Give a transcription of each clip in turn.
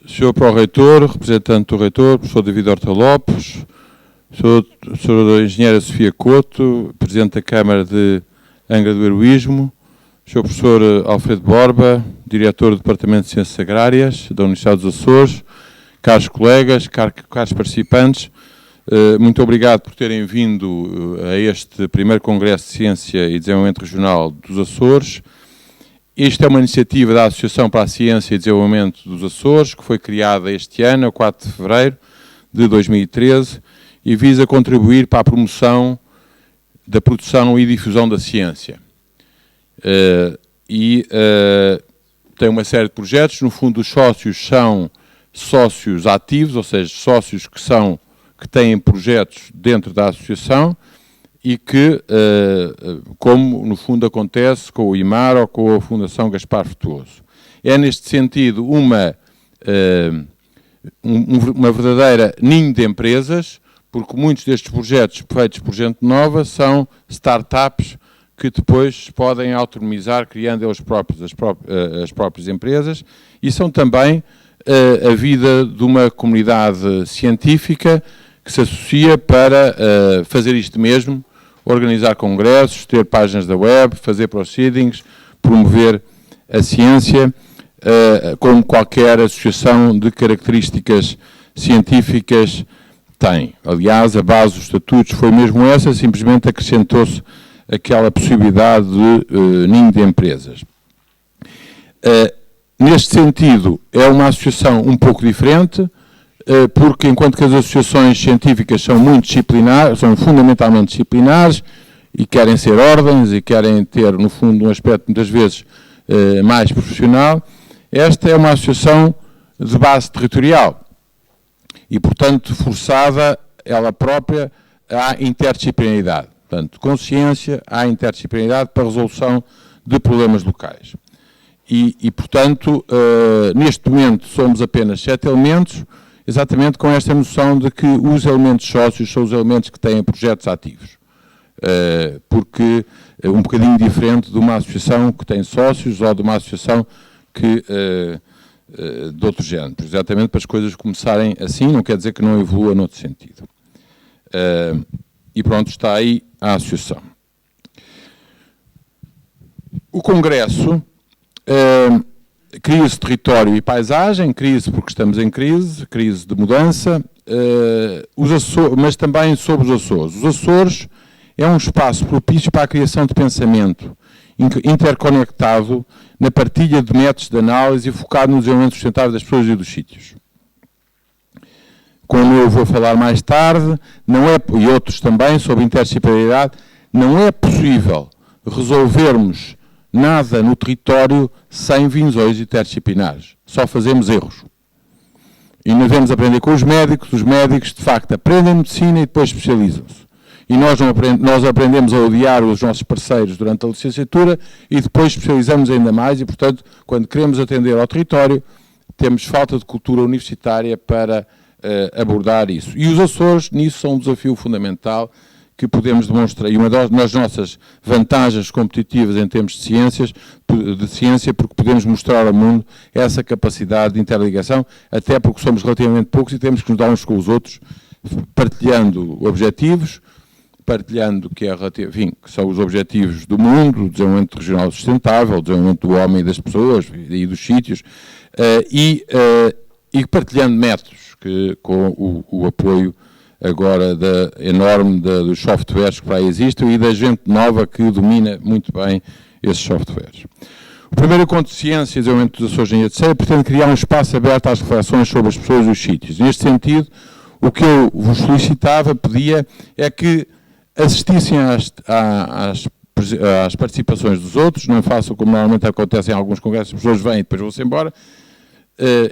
Senhor Pró-Reitor, representante do Reitor, professor David Horta Lopes, Sra. Engenheira Sofia Couto, Presidente da Câmara de Angra do Heroísmo, Sr. Professor Alfredo Borba, Diretor do Departamento de Ciências Agrárias da Universidade dos Açores, caros colegas, caros participantes, muito obrigado por terem vindo a este primeiro Congresso de Ciência e Desenvolvimento Regional dos Açores. Isto é uma iniciativa da Associação para a Ciência e Desenvolvimento dos Açores, que foi criada este ano, a 4 de fevereiro de 2013, e visa contribuir para a promoção da produção e difusão da ciência. Tem uma série de projetos. No fundo, os sócios são sócios ativos, ou seja, sócios que têm projetos dentro da associação e que, como no fundo acontece com o IMAR ou com a Fundação Gaspar Frutuoso. É neste sentido uma verdadeira ninho de empresas, porque muitos destes projetos feitos por gente nova são startups que depois podem autonomizar, criando eles próprios as próprias empresas, e são também a vida de uma comunidade científica que se associa para fazer isto mesmo, organizar congressos, ter páginas da web, fazer proceedings, promover a ciência, como qualquer associação de características científicas tem. Aliás, a base dos estatutos foi mesmo essa, simplesmente acrescentou-se aquela possibilidade de ninho de empresas. Neste sentido, é uma associação um pouco diferente, porque enquanto que as associações científicas são muito disciplinares, são fundamentalmente disciplinares, e querem ser ordens, e querem ter, no fundo, um aspecto muitas vezes mais profissional, esta é uma associação de base territorial, e, portanto, forçada ela própria à interdisciplinaridade. Portanto, consciência à interdisciplinaridade para a resolução de problemas locais. E portanto, neste momento somos apenas 7 elementos, exatamente com esta noção de que os elementos sócios são os elementos que têm projetos ativos. Porque é um bocadinho diferente de uma associação que tem sócios ou de uma associação que... de outro género, exatamente para as coisas começarem assim, não quer dizer que não evolua noutro sentido. E pronto, está aí a associação. O Congresso cria-se território e paisagem, crise porque estamos em crise de mudança, mas também sobre os Açores. Os Açores é um espaço propício para a criação de pensamento interconectado na partilha de métodos de análise e focado no desenvolvimento sustentável das pessoas e dos sítios. Como eu vou falar mais tarde, e outros também, sobre interdisciplinaridade, não é possível resolvermos nada no território sem visões interdisciplinares. Só fazemos erros. E nós devemos aprender com os médicos de facto aprendem medicina e depois especializam-se. E nós aprendemos a odiar os nossos parceiros durante a licenciatura e depois especializamos ainda mais e, portanto, quando queremos atender ao território, temos falta de cultura universitária para abordar isso. E os Açores, nisso, são um desafio fundamental que podemos demonstrar. E uma das nossas vantagens competitivas em termos de ciência, porque podemos mostrar ao mundo essa capacidade de interligação, até porque somos relativamente poucos e temos que nos dar uns com os outros, partilhando objetivos, que são os objetivos do mundo, o desenvolvimento regional sustentável, o desenvolvimento do homem e das pessoas e dos sítios, e partilhando métodos, com o apoio agora enorme dos softwares que lá existem e da gente nova que domina muito bem esses softwares. O primeiro encontro de ciência e desenvolvimento dos Açores em Edseia pretende criar um espaço aberto às reflexões sobre as pessoas e os sítios. Neste sentido, o que eu vos solicitava, pedia, é que assistissem às participações dos outros, não façam como normalmente acontece em alguns congressos, as pessoas vêm e depois vão-se embora.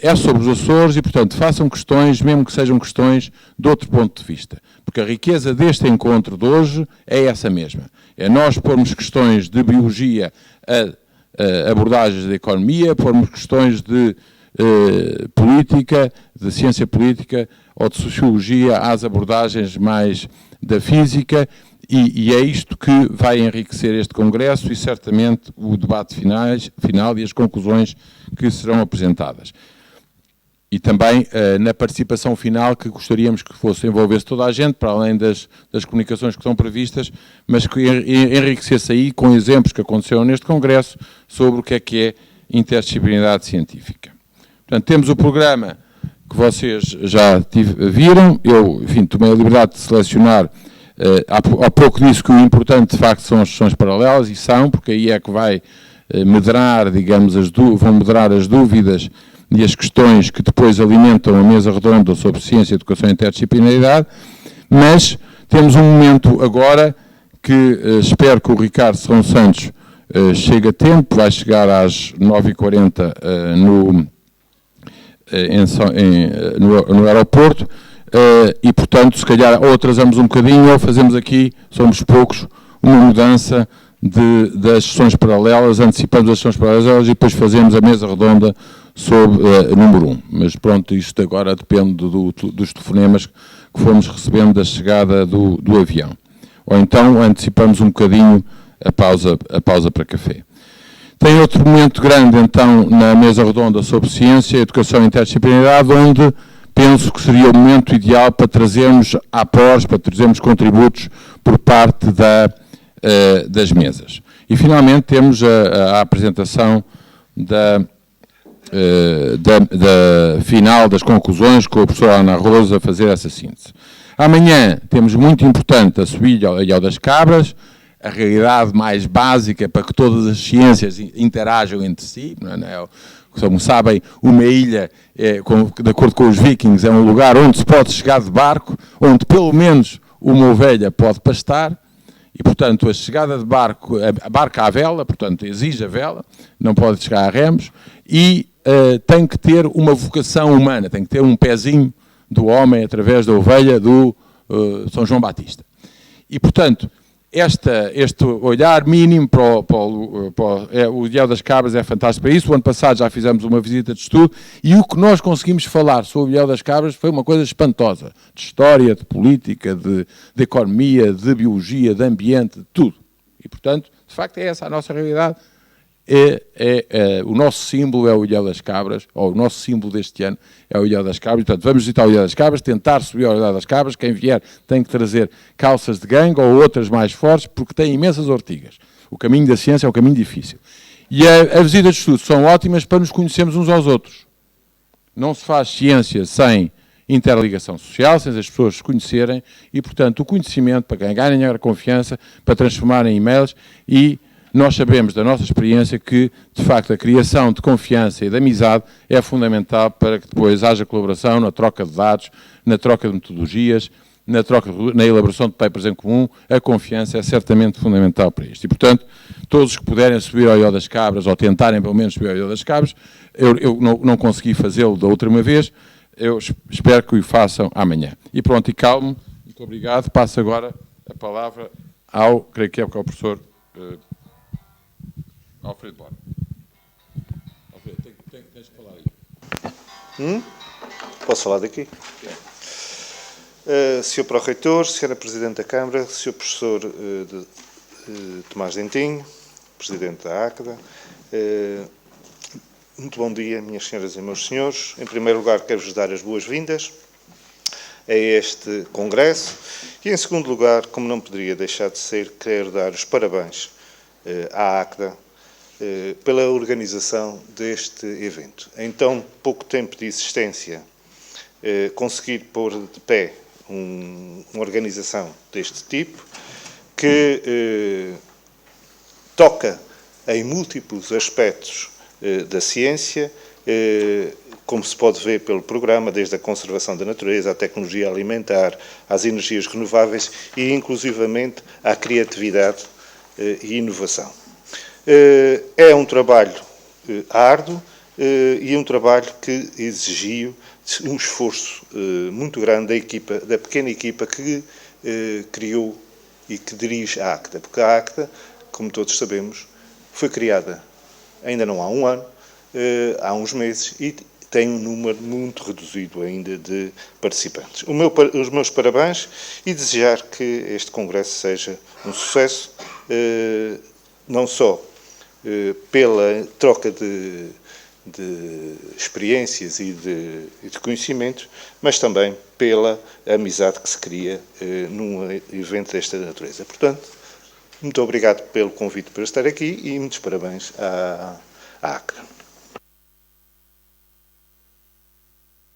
É sobre os Açores e, portanto, façam questões, mesmo que sejam questões de outro ponto de vista. Porque a riqueza deste encontro de hoje é essa mesma. É nós pormos questões de biologia a abordagens da economia, pormos questões de política, de ciência política ou de sociologia às abordagens mais da física E é isto que vai enriquecer este Congresso e certamente o debate final e as conclusões que serão apresentadas. E também na participação final, que gostaríamos que fosse envolver-se toda a gente, para além das comunicações que estão previstas, mas que enriquecesse aí com exemplos que aconteceram neste Congresso sobre o que é interdisciplinaridade científica. Portanto, temos o programa que vocês já viram. Eu, enfim, tomei a liberdade de selecionar, há pouco disse que o importante de facto são as sessões paralelas, e são, porque aí é que vai moderar, digamos, vão moderar as dúvidas e as questões que depois alimentam a mesa redonda sobre ciência, educação e interdisciplinaridade, mas temos um momento agora que espero que o Ricardo Serrão Santos chegue a tempo, vai chegar às 9h40 no aeroporto, e portanto, se calhar ou atrasamos um bocadinho ou fazemos aqui, somos poucos, uma mudança das sessões paralelas, antecipamos as sessões paralelas e depois fazemos a mesa redonda sobre número 1. Mas pronto, isto agora depende dos telefonemas que fomos recebendo da chegada do avião. Ou então antecipamos um bocadinho a pausa para café. Tem outro momento grande, então, na mesa redonda sobre ciência, educação e interdisciplinaridade, onde penso que seria o momento ideal para trazermos após, para trazermos contributos por parte das mesas. E, finalmente, temos a apresentação da final das conclusões, com a professora Ana Rosa a fazer essa síntese. Amanhã temos muito importante a subida ao Ilhéu das Cabras, a realidade mais básica para que todas as ciências interajam entre si. Não é? Como sabem, uma ilha, de acordo com os vikings, é um lugar onde se pode chegar de barco, onde pelo menos uma ovelha pode pastar, e, portanto, a chegada de barco, a barca à vela, portanto, exige a vela, não pode chegar a remos, e tem que ter uma vocação humana, tem que ter um pezinho do homem através da ovelha do São João Batista. E, portanto, este olhar mínimo para o Ilhéu das Cabras é fantástico para isso. O ano passado já fizemos uma visita de estudo e o que nós conseguimos falar sobre o Ilhéu das Cabras foi uma coisa espantosa. De história, de política, de economia, de biologia, de ambiente, de tudo. E, portanto, de facto, é essa a nossa realidade. O nosso símbolo é o Ilhéu das Cabras, ou o nosso símbolo deste ano é o Ilhéu das Cabras. Portanto, vamos visitar o Ilhéu das Cabras, tentar subir ao Ilhéu das Cabras. Quem vier tem que trazer calças de ganga ou outras mais fortes, porque tem imensas ortigas. O caminho da ciência é um caminho difícil. E as visitas de estudo são ótimas para nos conhecermos uns aos outros. Não se faz ciência sem interligação social, sem as pessoas se conhecerem, e, portanto, o conhecimento para ganharem a confiança, para transformar em e-mails, e nós sabemos da nossa experiência que, de facto, a criação de confiança e de amizade é fundamental para que depois haja colaboração na troca de dados, na troca de metodologias, na elaboração de papers em comum. A confiança é certamente fundamental para isto. E, portanto, todos os que puderem subir ao Ilhéu das Cabras, ou tentarem pelo menos subir ao Ilhéu das Cabras, eu não consegui fazê-lo da outra vez, eu espero que o façam amanhã. E pronto, e calmo, muito obrigado. Passo agora a palavra creio que é o professor Alfredo Borba. Alfredo, tens que falar aí. Posso falar daqui? Sr. Pró-Reitor, Sra. Presidente da Câmara, Sr. Professor Tomás Dentinho, Presidente da ACDA, muito bom dia, minhas senhoras e meus senhores. Em primeiro lugar, quero-vos dar as boas-vindas a este Congresso e, em segundo lugar, como não poderia deixar de ser, quero dar os parabéns à ACDA pela organização deste evento. Em tão pouco tempo de existência, conseguir pôr de pé uma organização deste tipo, que toca em múltiplos aspectos da ciência, como se pode ver pelo programa, desde a conservação da natureza, à tecnologia alimentar, às energias renováveis e, inclusivamente, à criatividade e inovação. É um trabalho árduo e um trabalho que exigiu um esforço muito grande da pequena equipa que criou e que dirige a ACDA, porque a ACDA, como todos sabemos, foi criada ainda não há um ano, há uns meses, e tem um número muito reduzido ainda de participantes. Os meus parabéns e desejar que este congresso seja um sucesso, não só pela troca de experiências e de conhecimentos, mas também pela amizade que se cria num evento desta natureza. Portanto, muito obrigado pelo convite para estar aqui e muitos parabéns à ACRA.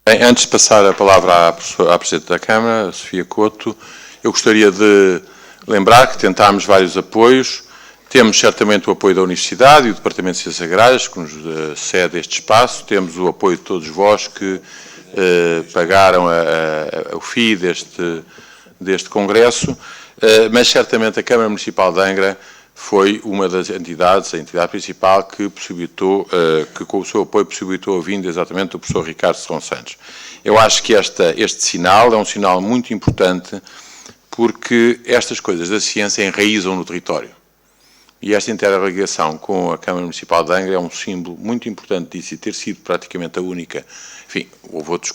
Bem, antes de passar a palavra à Presidente da Câmara, a Sofia Couto, eu gostaria de lembrar que tentámos vários apoios. Temos certamente o apoio da Universidade e o Departamento de Ciências Agrárias, que nos cede este espaço. Temos o apoio de todos vós que pagaram o FII deste Congresso, mas certamente a Câmara Municipal de Angra foi uma das entidades, a entidade principal, que possibilitou, que com o seu apoio possibilitou a vinda exatamente do professor Ricardo Serrão Santos. Eu acho que este sinal é um sinal muito importante, porque estas coisas da ciência enraizam no território. E esta interligação com a Câmara Municipal de Angra é um símbolo muito importante disso, e ter sido praticamente a única. Enfim, houve outros,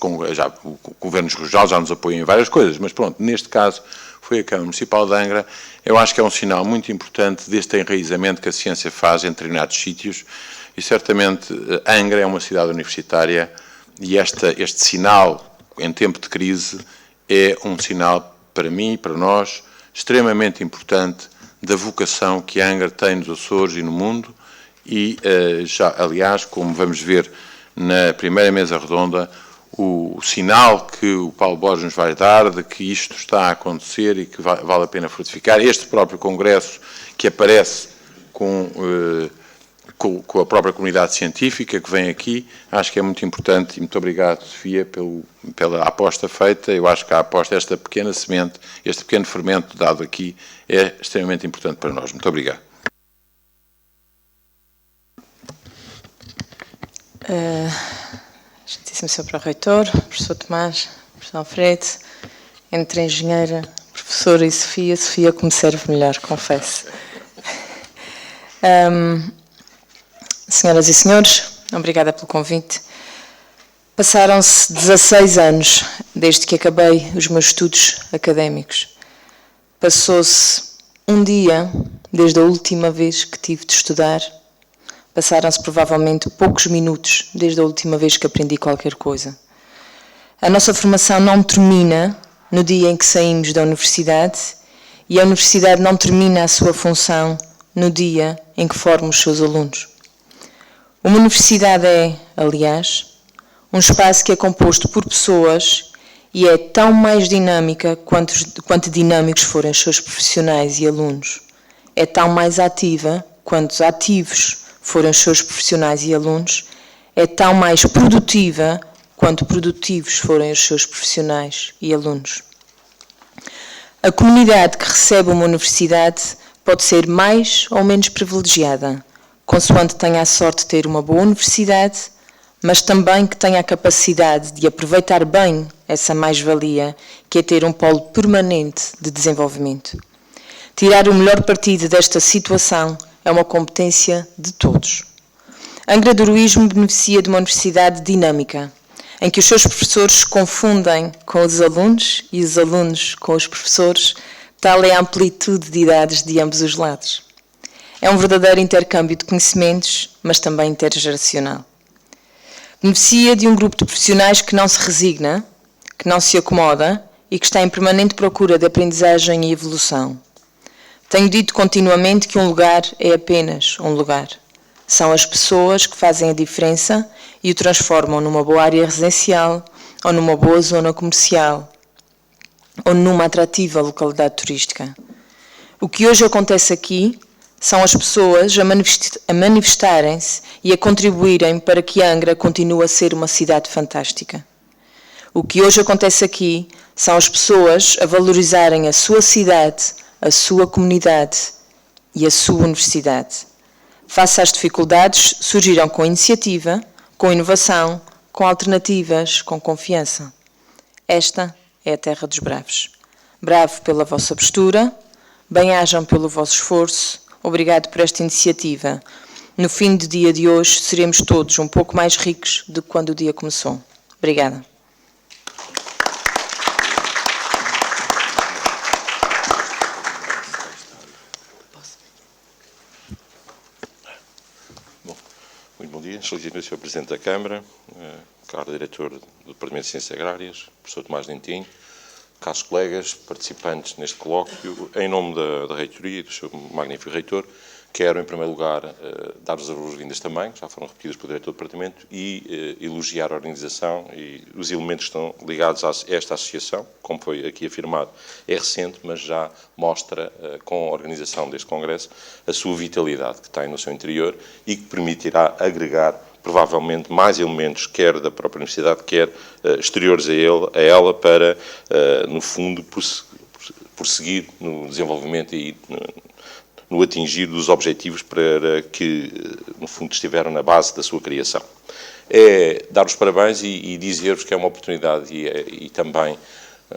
governos regionais já nos apoiam em várias coisas, mas pronto, neste caso foi a Câmara Municipal de Angra. Eu acho que é um sinal muito importante deste enraizamento que a ciência faz em determinados sítios, e certamente Angra é uma cidade universitária, e este sinal, em tempo de crise, é um sinal, para mim e para nós, extremamente importante da vocação que Angra tem nos Açores e no mundo, e já, aliás, como vamos ver na primeira mesa redonda, o sinal que o Paulo Borges nos vai dar de que isto está a acontecer e que vale a pena frutificar. Este próprio congresso que aparece com a própria comunidade científica que vem aqui, acho que é muito importante, e muito obrigado, Sofia, pela aposta feita. Eu acho que a aposta, esta pequena semente, este pequeno fermento dado aqui, é extremamente importante para nós. Muito obrigado. Excelentíssimo Sr. Pró-Reitor, professor Tomás, professor Alfredo, entre a engenheira, professora e Sofia que me serve melhor, confesso. Senhoras e senhores, obrigada pelo convite. Passaram-se 16 anos desde que acabei os meus estudos académicos. Passou-se um dia desde a última vez que tive de estudar. Passaram-se provavelmente poucos minutos desde a última vez que aprendi qualquer coisa. A nossa formação não termina no dia em que saímos da universidade, e a universidade não termina a sua função no dia em que forma os seus alunos. Uma universidade é, aliás, um espaço que é composto por pessoas e é tão mais dinâmica quanto dinâmicos forem os seus profissionais e alunos. É tão mais ativa quanto ativos forem os seus profissionais e alunos. É tão mais produtiva quanto produtivos forem os seus profissionais e alunos. A comunidade que recebe uma universidade pode ser mais ou menos privilegiada, consoante tenha a sorte de ter uma boa universidade, mas também que tenha a capacidade de aproveitar bem essa mais-valia, que é ter um polo permanente de desenvolvimento. Tirar o melhor partido desta situação é uma competência de todos. Angra do Heroísmo beneficia de uma universidade dinâmica, em que os seus professores se confundem com os alunos e os alunos com os professores, tal é a amplitude de idades de ambos os lados. É um verdadeiro intercâmbio de conhecimentos, mas também intergeracional. Beneficia de um grupo de profissionais que não se resigna, que não se acomoda e que está em permanente procura de aprendizagem e evolução. Tenho dito continuamente que um lugar é apenas um lugar. São as pessoas que fazem a diferença e o transformam numa boa área residencial, ou numa boa zona comercial, ou numa atrativa localidade turística. O que hoje acontece aqui são as pessoas a manifestarem-se e a contribuírem para que Angra continue a ser uma cidade fantástica. O que hoje acontece aqui são as pessoas a valorizarem a sua cidade, a sua comunidade e a sua universidade. Face às dificuldades, surgiram com iniciativa, com inovação, com alternativas, com confiança. Esta é a terra dos bravos. Bravo pela vossa postura, bem-ajam pelo vosso esforço, obrigado por esta iniciativa. no fim do dia de hoje, seremos todos um pouco mais ricos do que quando o dia começou. Obrigada. Muito bom dia. Solicito ao Sr. Presidente da Câmara, caro Diretor do Departamento de Ciências Agrárias, professor Tomás Dentinho, caros colegas, participantes neste colóquio, em nome da Reitoria e do Sr. Magnífico Reitor, quero, em primeiro lugar, dar-vos as boas-vindas também, que já foram repetidas pelo Diretor do Departamento, e elogiar a organização e os elementos que estão ligados a esta associação. Como foi aqui afirmado, é recente, mas já mostra, com a organização deste Congresso, a sua vitalidade que tem no seu interior e que permitirá agregar, provavelmente, mais elementos, quer da própria Universidade, quer exteriores a ela, para, no fundo, prosseguir no desenvolvimento e no atingir dos objetivos para que, no fundo, estiveram na base da sua criação. É dar os parabéns e dizer-vos que é uma oportunidade e também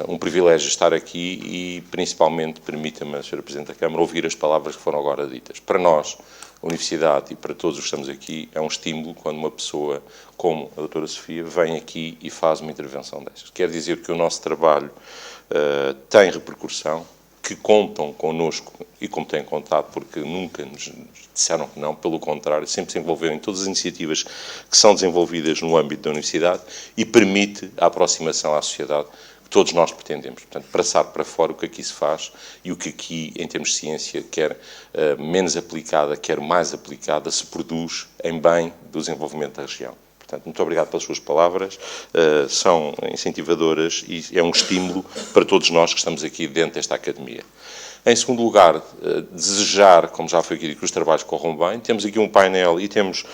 um privilégio estar aqui e, principalmente, permita-me, Sr. Presidente da Câmara, ouvir as palavras que foram agora ditas. Para nós, a Universidade, e para todos os que estamos aqui, é um estímulo quando uma pessoa como a doutora Sofia vem aqui e faz uma intervenção destas. Quer dizer que o nosso trabalho tem repercussão, que contam connosco e como têm contado, porque nunca nos disseram que não, pelo contrário, sempre se envolveram em todas as iniciativas que são desenvolvidas no âmbito da Universidade e permite a aproximação à sociedade que todos nós pretendemos. Portanto, passar para fora o que aqui se faz e o que aqui, em termos de ciência, quer menos aplicada, quer mais aplicada, se produz em bem do desenvolvimento da região. Portanto, muito obrigado pelas suas palavras, são incentivadoras e é um estímulo para todos nós que estamos aqui dentro desta academia. Em segundo lugar, desejar, como já foi aqui dito, que os trabalhos corram bem. Temos aqui um painel e temos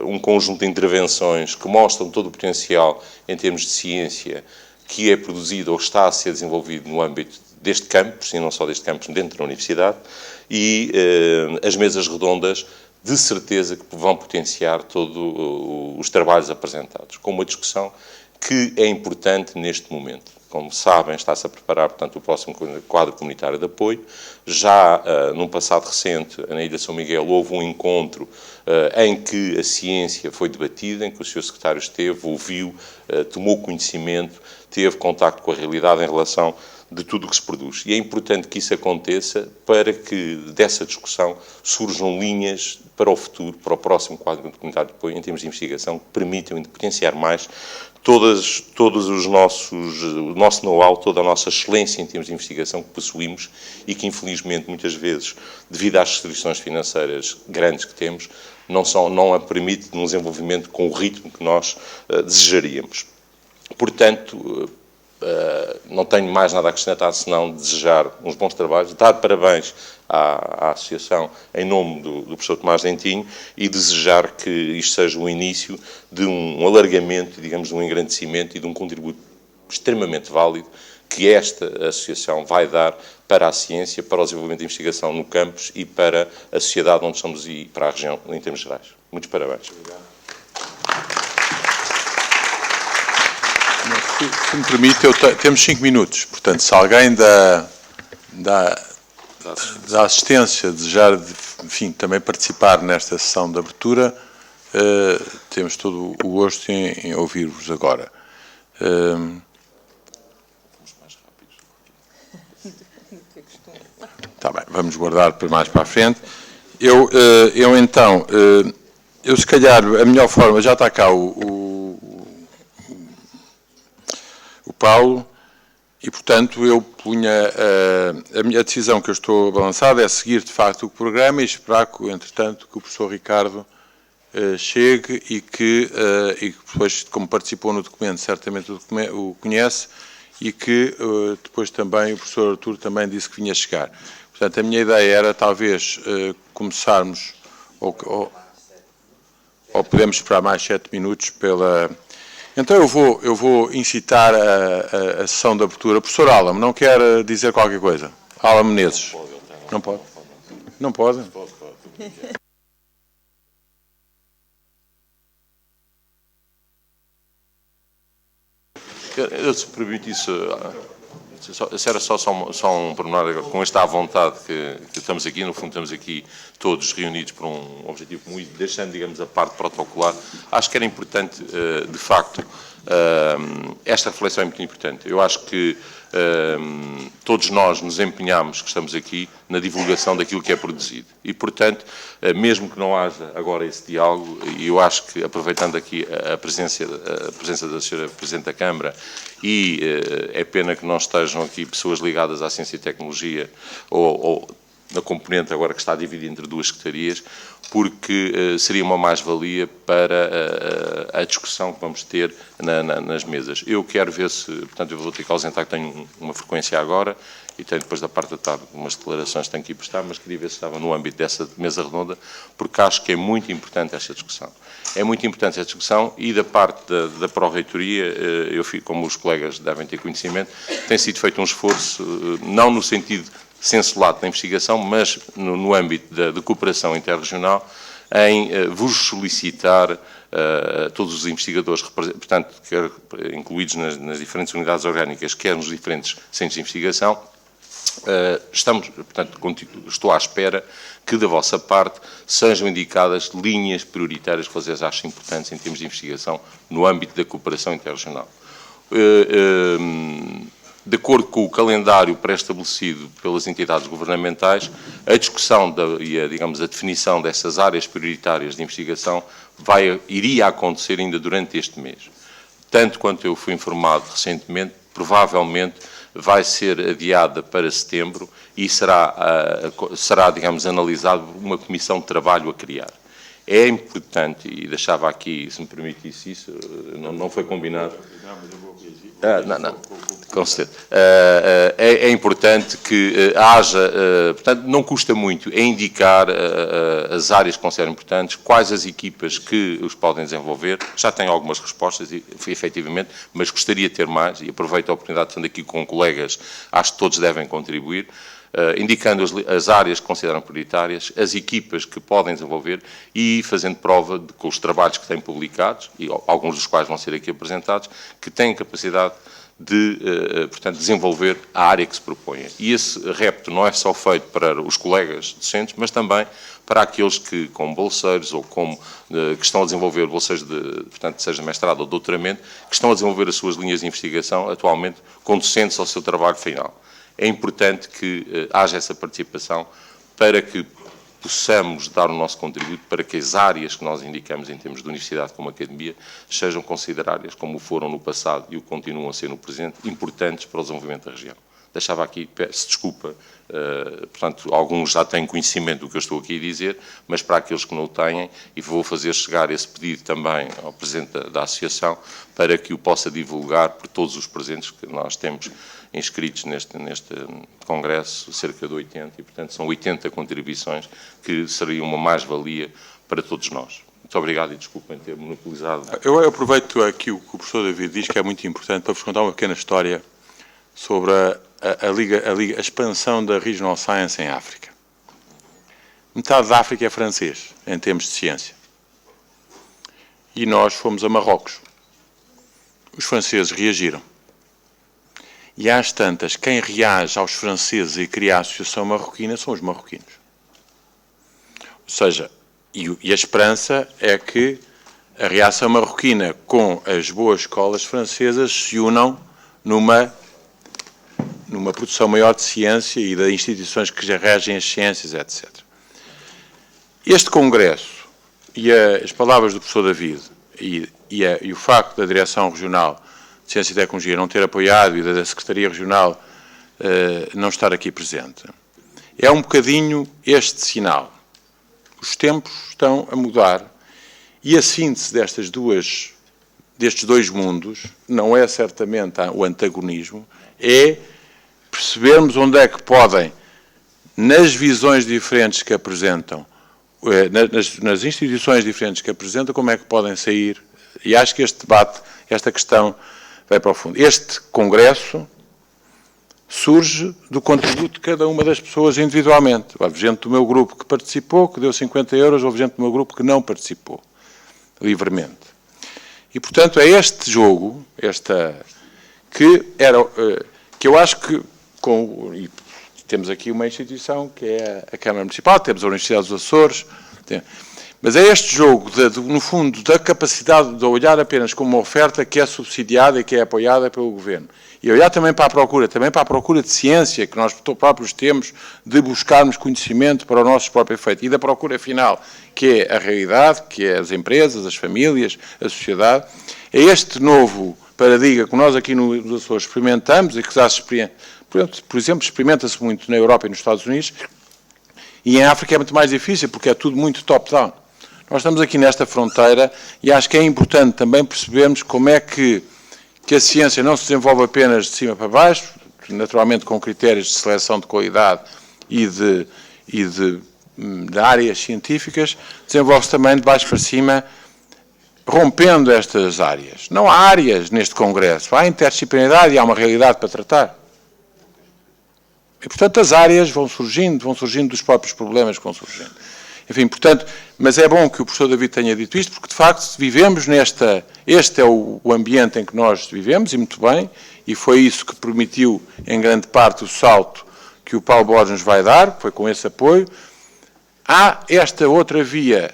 um conjunto de intervenções que mostram todo o potencial em termos de ciência que é produzido ou está a ser desenvolvido no âmbito deste campus, e não só deste campus, dentro da Universidade, e as mesas redondas de certeza que vão potenciar todos os trabalhos apresentados, com uma discussão que é importante neste momento. Como sabem, está-se a preparar, portanto, o próximo quadro comunitário de apoio. Já num passado recente, na Ilha de São Miguel, houve um encontro em que a ciência foi debatida, em que o Sr. Secretário esteve, ouviu, tomou conhecimento, teve contacto com a realidade em relação de tudo o que se produz. E é importante que isso aconteça para que dessa discussão surjam linhas para o futuro, para o próximo quadro comunitário de apoio, em termos de investigação, que permitam potenciar mais todos o nosso know-how, toda a nossa excelência em termos de investigação que possuímos e que, infelizmente, muitas vezes, devido às restrições financeiras grandes que temos, não a permite no desenvolvimento com o ritmo que nós desejaríamos. Portanto, não tenho mais nada a acrescentar senão desejar uns bons trabalhos, dar parabéns à Associação em nome do professor Tomás Dentinho e desejar que isto seja o início de um alargamento, digamos, de um engrandecimento e de um contributo extremamente válido que esta Associação vai dar para a ciência, para o desenvolvimento de investigação no campus e para a sociedade onde estamos e para a região em termos gerais. Muitos parabéns. Obrigado. Se me permite, temos 5 minutos. Portanto, se alguém da assistência desejar, enfim, também participar nesta sessão de abertura, temos todo o gosto em ouvir-vos agora. Está bem, vamos guardar para mais para a frente. Eu se calhar, a melhor forma, já está cá o Paulo, e, portanto, eu punha a minha decisão que eu estou a balançar é seguir, de facto, o programa e esperar, entretanto, que o professor Ricardo chegue e que depois, como participou no documento, certamente o conhece, e que depois também o professor Artur também disse que vinha chegar. Portanto, a minha ideia era, talvez, começarmos, ou podemos esperar mais 7 minutos pela... Então eu vou incitar a sessão de abertura. Professor Álamo, não quer dizer qualquer coisa? Álamo Menezes. Não pode? Não pode? Eu, se permite isso, Era só um pormenor, com esta à vontade que estamos aqui, no fundo estamos aqui todos reunidos por um objetivo muito, deixando, digamos, a parte protocolar. Acho que era importante, de facto, esta reflexão é muito importante. Eu acho que todos nós nos empenhamos, que estamos aqui, na divulgação daquilo que é produzido. E, portanto, mesmo que não haja agora esse diálogo, e eu acho que, aproveitando aqui a presença da Sra. Presidente da Câmara, e é pena que não estejam aqui pessoas ligadas à ciência e tecnologia, ou na componente agora que está dividida entre duas secretarias, porque seria uma mais-valia para a discussão que vamos ter nas mesas. Eu quero ver se, portanto, eu vou ter que ausentar, que tenho uma frequência agora, e tenho depois da parte da tarde umas declarações que tenho que ir prestar, mas queria ver se estava no âmbito dessa mesa redonda, porque acho que é muito importante esta discussão. É muito importante esta discussão, e da parte da Pró-Reitoria, eu, como os colegas devem ter conhecimento, tem sido feito um esforço, não no sentido senso-lato da investigação, mas no âmbito de cooperação interregional, em vos solicitar todos os investigadores, portanto, quer incluídos nas diferentes unidades orgânicas, quer nos diferentes centros de investigação, estou à espera que, da vossa parte, sejam indicadas linhas prioritárias que vocês acham importantes em termos de investigação no âmbito da cooperação interregional. De acordo com o calendário pré-estabelecido pelas entidades governamentais, a discussão digamos, a definição dessas áreas prioritárias de investigação iria acontecer ainda durante este mês. Tanto quanto eu fui informado recentemente, provavelmente vai ser adiada para setembro e será, digamos, analisado uma comissão de trabalho a criar. É importante, e deixava aqui, se me permitisse isso, não foi combinado. Não, com certeza. É importante que haja, portanto, não custa muito, é indicar as áreas que consideram importantes, quais as equipas que os podem desenvolver. Já tenho algumas respostas, efetivamente, mas gostaria de ter mais, e aproveito a oportunidade de estar aqui com colegas, acho que todos devem contribuir, indicando as áreas que consideram prioritárias, as equipas que podem desenvolver e fazendo prova com os trabalhos que têm publicados, e alguns dos quais vão ser aqui apresentados, que têm capacidade de, portanto, desenvolver a área que se propõe. E esse repto não é só feito para os colegas docentes, mas também para aqueles que, como bolseiros ou como que estão a desenvolver bolseiros portanto, seja mestrado ou doutoramento, que estão a desenvolver as suas linhas de investigação atualmente conducentes ao seu trabalho final. É importante que haja essa participação para que possamos dar o nosso contributo para que as áreas que nós indicamos em termos de universidade como academia sejam consideradas, como foram no passado e o continuam a ser no presente, importantes para o desenvolvimento da região. Deixava aqui, peço desculpa, portanto, alguns já têm conhecimento do que eu estou aqui a dizer, mas para aqueles que não o têm, e vou fazer chegar esse pedido também ao Presidente da Associação, para que o possa divulgar por todos os presentes que nós temos inscritos neste congresso, cerca de 80, e portanto são 80 contribuições que seriam uma mais-valia para todos nós. Muito obrigado e desculpem ter monopolizado. Eu aproveito aqui o que o professor David diz, que é muito importante, para vos contar uma pequena história sobre a expansão da Regional Science em África. Metade da África é francês, em termos de ciência. E nós fomos a Marrocos. Os franceses reagiram. E às tantas, quem reage aos franceses e cria a Associação Marroquina são os marroquinos. Ou seja, e a esperança é que a reação marroquina com as boas escolas francesas se unam numa produção maior de ciência e de instituições que já regem as ciências, etc. Este congresso e as palavras do professor David e o facto da Direção Regional de Ciência e Tecnologia não ter apoiado e da Secretaria Regional não estar aqui presente, é um bocadinho este sinal. Os tempos estão a mudar e a síntese destes dois mundos não é certamente o antagonismo, é percebermos onde é que podem, nas visões diferentes que apresentam, nas instituições diferentes que apresentam, como é que podem sair, e acho que este debate, esta questão vai para o fundo. Este congresso surge do contributo de cada uma das pessoas individualmente. Houve gente do meu grupo que participou, que deu 50 euros, houve gente do meu grupo que não participou, livremente. E, portanto, é este jogo, que que eu acho que, e temos aqui uma instituição que é a Câmara Municipal, temos a Universidade dos Açores, mas é este jogo, no fundo, da capacidade de olhar apenas como uma oferta que é subsidiada e que é apoiada pelo Governo. E olhar também para a procura de ciência que nós próprios temos, de buscarmos conhecimento para o nosso próprio efeito. E da procura final, que é a realidade, que é as empresas, as famílias, a sociedade. É este novo paradigma que nós aqui nos Açores experimentamos e que já se por exemplo, experimenta-se muito na Europa e nos Estados Unidos, e em África é muito mais difícil, porque é tudo muito top-down. Nós estamos aqui nesta fronteira e acho que é importante também percebermos como é que a ciência não se desenvolve apenas de cima para baixo, naturalmente com critérios de seleção de qualidade e de áreas científicas, desenvolve-se também de baixo para cima, rompendo estas áreas. Não há áreas neste Congresso, há interdisciplinaridade e há uma realidade para tratar. E, portanto, as áreas vão surgindo dos próprios problemas que vão surgindo. Enfim, portanto, mas é bom que o professor David tenha dito isto, porque, de facto, vivemos este é o ambiente em que nós vivemos, e muito bem, e foi isso que permitiu, em grande parte, o salto que o Paulo Borges nos vai dar, foi com esse apoio. Há esta outra via,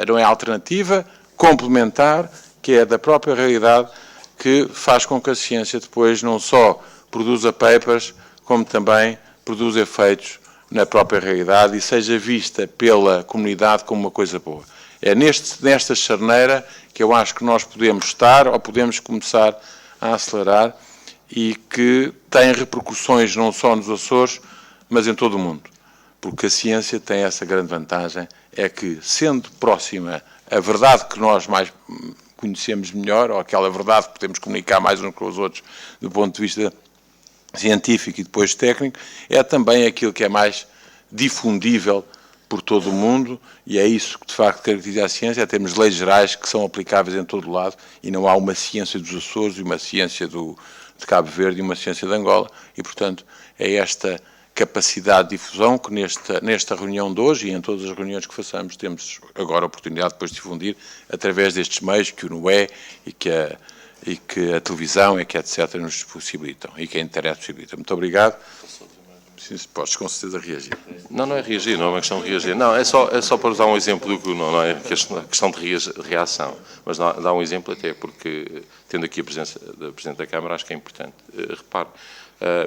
não é alternativa, complementar, que é da própria realidade, que faz com que a ciência depois não só produza papers, como também produz efeitos na própria realidade e seja vista pela comunidade como uma coisa boa. É nesta charneira que eu acho que nós podemos estar ou podemos começar a acelerar e que tem repercussões não só nos Açores, mas em todo o mundo. Porque a ciência tem essa grande vantagem, é que, sendo próxima a verdade que nós mais conhecemos melhor, ou aquela verdade que podemos comunicar mais uns com os outros do ponto de vista científico e depois técnico, é também aquilo que é mais difundível por todo o mundo, e é isso que de facto caracteriza a ciência, é termos leis gerais que são aplicáveis em todo o lado, e não há uma ciência dos Açores, e uma ciência de Cabo Verde, e uma ciência de Angola, e portanto é esta capacidade de difusão que nesta reunião de hoje, e em todas as reuniões que façamos, temos agora a oportunidade depois de difundir, através destes meios que o NUE e que a televisão e que etc. nos possibilitam, e que a internet possibilita. Muito obrigado. Podes com certeza reagir. Não é reagir, não é uma questão de reagir. Não, é só para usar um exemplo do que não é questão de reação, mas dá um exemplo até porque, tendo aqui a presença da Presidente da Câmara, acho que é importante. Repare,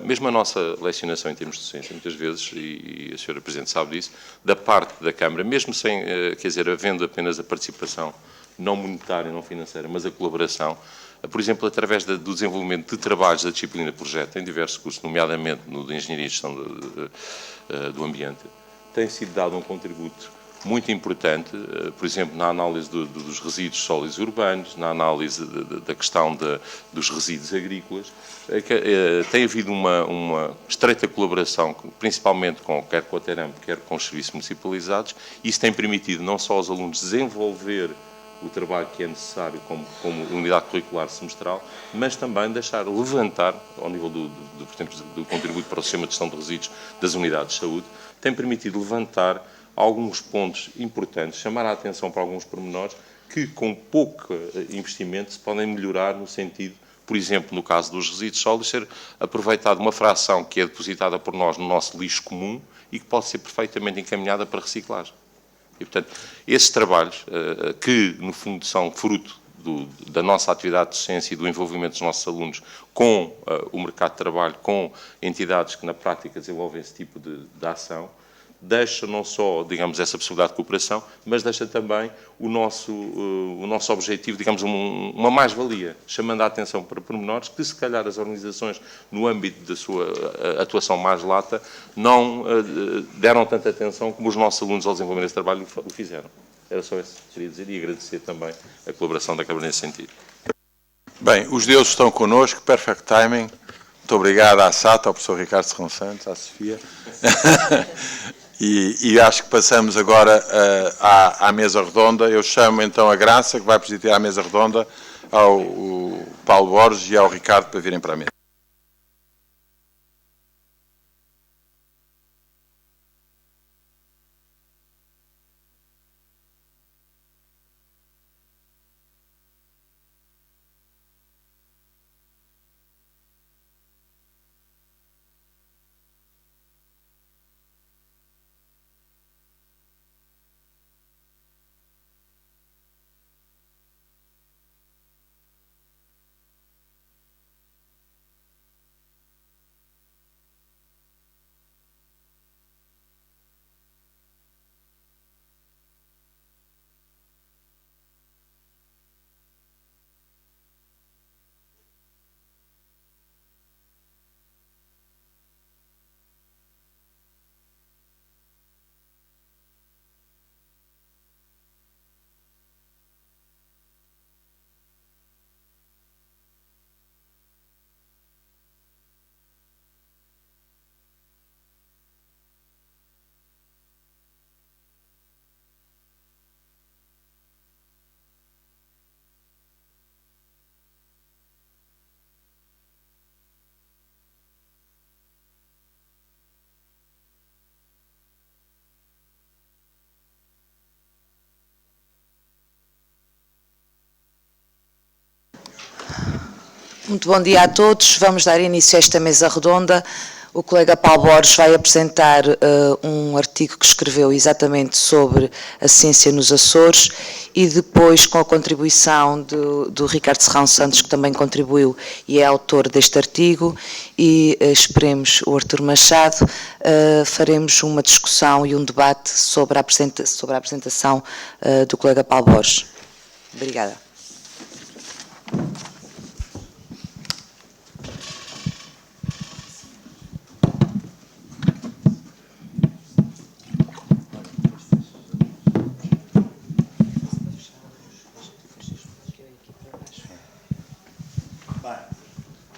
mesmo a nossa lecionação em termos de docência, muitas vezes, e a Sra. Presidente sabe disso, da parte da Câmara, mesmo sem, havendo apenas a participação não monetária, não financeira, mas a colaboração, por exemplo, através do desenvolvimento de trabalhos da disciplina de projeto em diversos cursos, nomeadamente no de Engenharia e Gestão do Ambiente, tem sido dado um contributo muito importante, por exemplo, na análise dos resíduos sólidos urbanos, na análise da questão dos resíduos agrícolas. Tem havido uma estreita colaboração, principalmente quer com a TERAM, quer com os serviços municipalizados. Isso tem permitido não só aos alunos desenvolver o trabalho que é necessário como unidade curricular semestral, mas também levantar, ao nível do contributo para o sistema de gestão de resíduos das unidades de saúde, tem permitido levantar alguns pontos importantes, chamar a atenção para alguns pormenores que, com pouco investimento, se podem melhorar no sentido, por exemplo, no caso dos resíduos sólidos, ser aproveitada uma fração que é depositada por nós no nosso lixo comum e que pode ser perfeitamente encaminhada para reciclagem. E, portanto, esses trabalhos, que, no fundo, são fruto da nossa atividade de docência e do envolvimento dos nossos alunos com o mercado de trabalho, com entidades que, na prática, desenvolvem esse tipo de ação, deixa não só, digamos, essa possibilidade de cooperação, mas deixa também o nosso objetivo, digamos, uma mais-valia, chamando a atenção para pormenores que, se calhar, as organizações, no âmbito da sua atuação mais lata, não deram tanta atenção como os nossos alunos ao desenvolver esse trabalho o fizeram. Era só isso que queria dizer e agradecer também a colaboração da Câmara nesse sentido. Bem, os deuses estão connosco, perfect timing. Muito obrigado à SATA, ao professor Ricardo Serrão Santos, à Sofia. E acho que passamos agora à mesa redonda. Eu chamo então a Graça, que vai presidir a mesa redonda, ao Paulo Borges e ao Ricardo para virem para a mesa. Muito bom dia a todos. Vamos dar início a esta mesa redonda. O colega Paulo Borges vai apresentar um artigo que escreveu exatamente sobre a ciência nos Açores e depois, com a contribuição do Ricardo Serrão Santos, que também contribuiu e é autor deste artigo, e esperemos o Artur Machado, faremos uma discussão e um debate sobre a apresentação do colega Paulo Borges. Obrigada.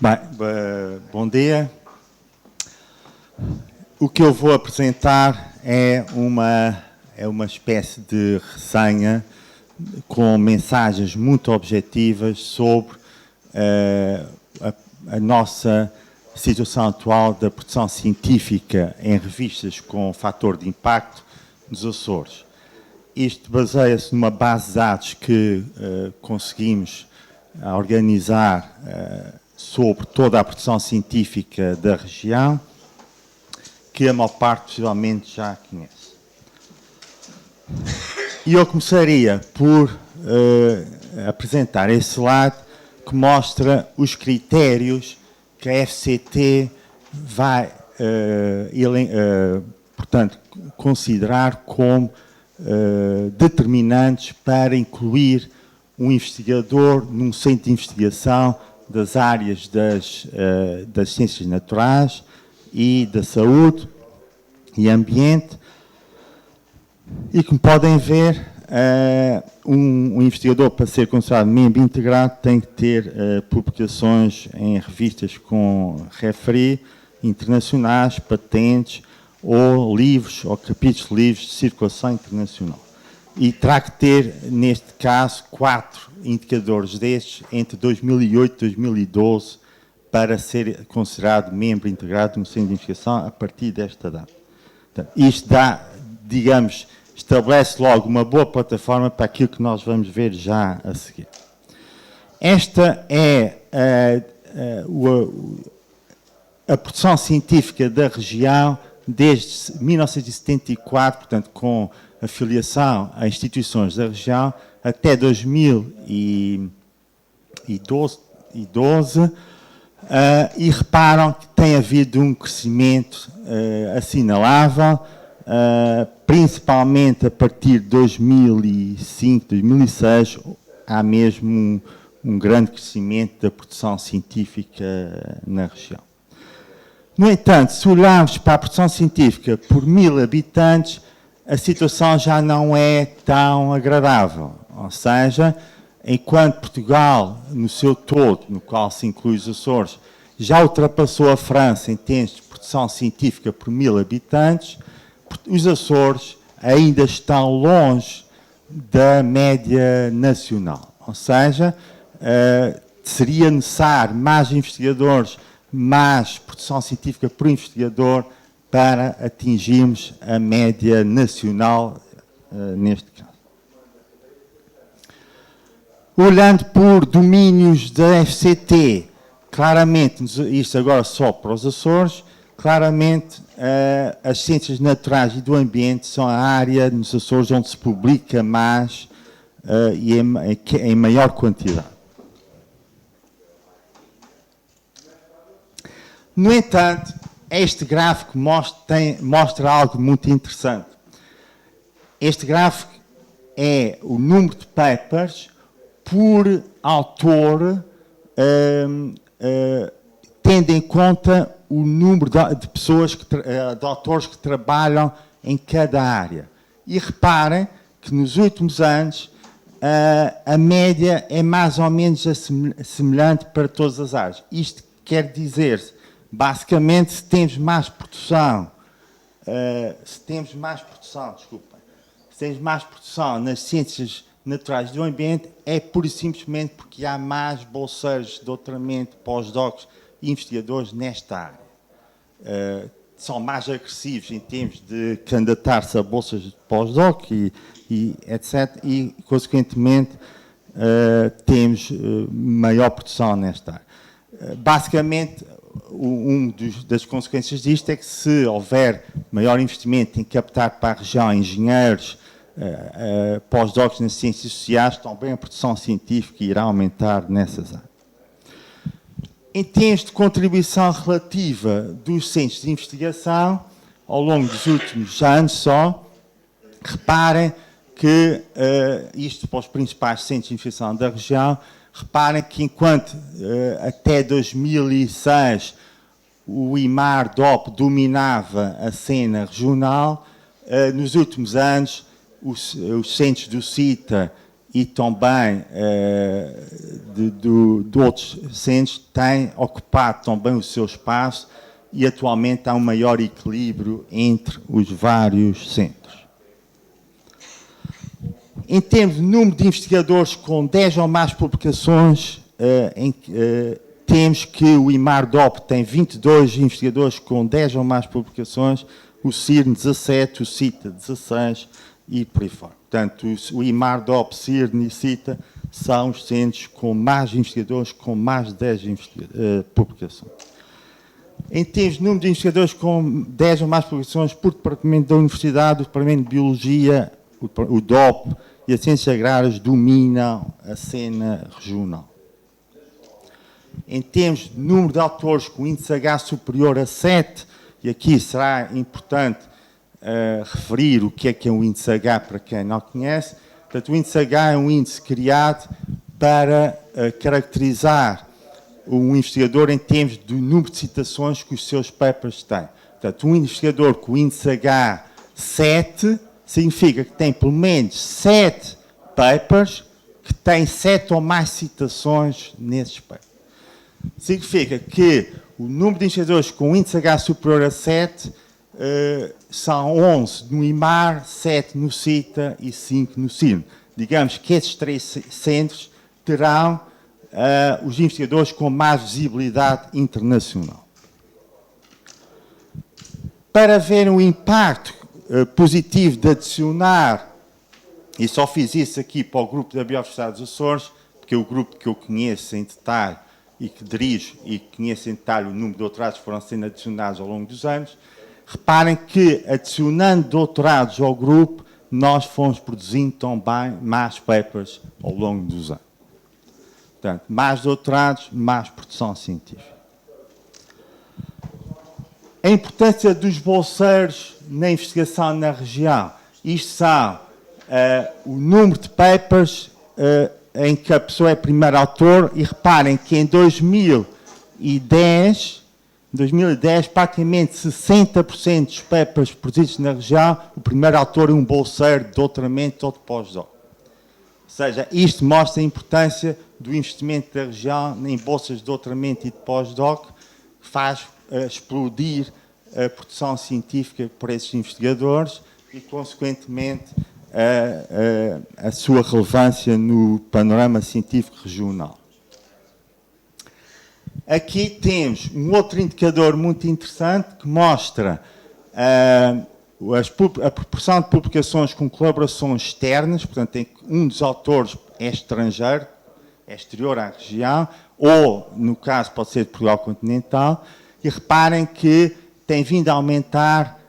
Bem, bom dia. O que eu vou apresentar é uma espécie de resenha com mensagens muito objetivas sobre a nossa situação atual da produção científica em revistas com fator de impacto nos Açores. Isto baseia-se numa base de dados que conseguimos organizar sobre toda a produção científica da região, que a maior parte possivelmente já conhece. E eu começaria por apresentar esse slide que mostra os critérios que a FCT vai, portanto, considerar como determinantes para incluir um investigador num centro de investigação das áreas das ciências naturais e da saúde e ambiente. E como podem ver, um investigador, para ser considerado membro integrado, tem que ter publicações em revistas com referee internacionais, patentes, ou livros, ou capítulos de livros de circulação internacional. E terá que ter, neste caso, 4 indicadores destes entre 2008 e 2012 para ser considerado membro integrado no centro de investigação a partir desta data. Portanto, isto dá, digamos, estabelece logo uma boa plataforma para aquilo que nós vamos ver já a seguir. Esta é a produção científica da região desde 1974, portanto, com afiliação a instituições da região, até 2012, e reparam que tem havido um crescimento assinalável, principalmente a partir de 2005, 2006, há mesmo um grande crescimento da produção científica na região. No entanto, se olharmos para a produção científica por 1000 habitantes, a situação já não é tão agradável. Ou seja, enquanto Portugal, no seu todo, no qual se inclui os Açores, já ultrapassou a França em termos de produção científica por 1000 habitantes, os Açores ainda estão longe da média nacional. Ou seja, seria necessário mais investigadores, mais produção científica por investigador para atingirmos a média nacional neste caso. Olhando por domínios da FCT, claramente, isto agora só para os Açores, claramente as ciências naturais e do ambiente são a área nos Açores onde se publica mais e em maior quantidade. No entanto, este gráfico mostra algo muito interessante. Este gráfico é o número de papers por autor, tendo em conta o número de pessoas, de autores que trabalham em cada área. E reparem que nos últimos anos a média é mais ou menos semelhante para todas as áreas. Isto quer dizer, basicamente, se temos mais produção nas ciências naturais do ambiente, é pura e simplesmente porque há mais bolseiros de doutoramento, pós-docs e investigadores nesta área. São mais agressivos em termos de candidatar-se a bolsas de pós-doc e etc. E, consequentemente, temos maior produção nesta área. basicamente, das consequências disto é que se houver maior investimento em captar para a região engenheiros, pós-docs nas ciências sociais, também a produção científica irá aumentar nessas áreas. Em termos de contribuição relativa dos centros de investigação, ao longo dos últimos anos só, reparem que, isto para os principais centros de investigação da região, reparem que enquanto até 2006 o IMAR-DOP dominava a cena regional, nos últimos anos os centros do CITA e também de outros centros têm ocupado também o seu espaço e atualmente há um maior equilíbrio entre os vários centros. Em termos de número de investigadores com 10 ou mais publicações, temos que o IMAR-DOP tem 22 investigadores com 10 ou mais publicações, o CIRN 17, o CITA 16 e por aí fora. Portanto, o IMAR-DOP, CIRN e CITA são os centros com mais investigadores com mais de 10 publicações. Em termos de número de investigadores com 10 ou mais publicações por departamento da Universidade, o Departamento de Biologia, o DOP e as Ciências Agrárias dominam a cena regional. Em termos de número de autores com índice H superior a 7, e aqui será importante referir o que é um índice H para quem não conhece. Portanto, o índice H é um índice criado para caracterizar um investigador em termos do número de citações que os seus papers têm. Portanto, um investigador com índice H 7 significa que tem pelo menos 7 papers que têm 7 ou mais citações nesses papers. Significa que o número de investigadores com índice H superior a 7 são 11 no IMAR, 7 no CITA e 5 no CIRN. Digamos que esses 3 centros terão os investigadores com mais visibilidade internacional. Para ver o impacto positivo de adicionar, e só fiz isso aqui para o grupo da Biodiversidade dos Açores, porque é o grupo que eu conheço em detalhe e que dirijo e conheço em detalhe o número de doutorados que foram sendo adicionados ao longo dos anos. Reparem que, adicionando doutorados ao grupo, nós fomos produzindo também mais papers ao longo dos anos. Portanto, mais doutorados, mais produção científica. A importância dos bolseiros na investigação na região. Isto são o número de papers em que a pessoa é primeiro autor, e reparem que em 2010, praticamente 60% dos papers produzidos na região, o primeiro autor é um bolseiro de doutoramento ou de pós-doc. Ou seja, isto mostra a importância do investimento da região em bolsas de doutoramento e de pós-doc, que faz explodir a produção científica por esses investigadores e, consequentemente, a sua relevância no panorama científico regional. Aqui temos um outro indicador muito interessante que mostra a proporção de publicações com colaborações externas, portanto, em que um dos autores é estrangeiro, é exterior à região, ou, no caso, pode ser de Portugal continental, e reparem que tem vindo a aumentar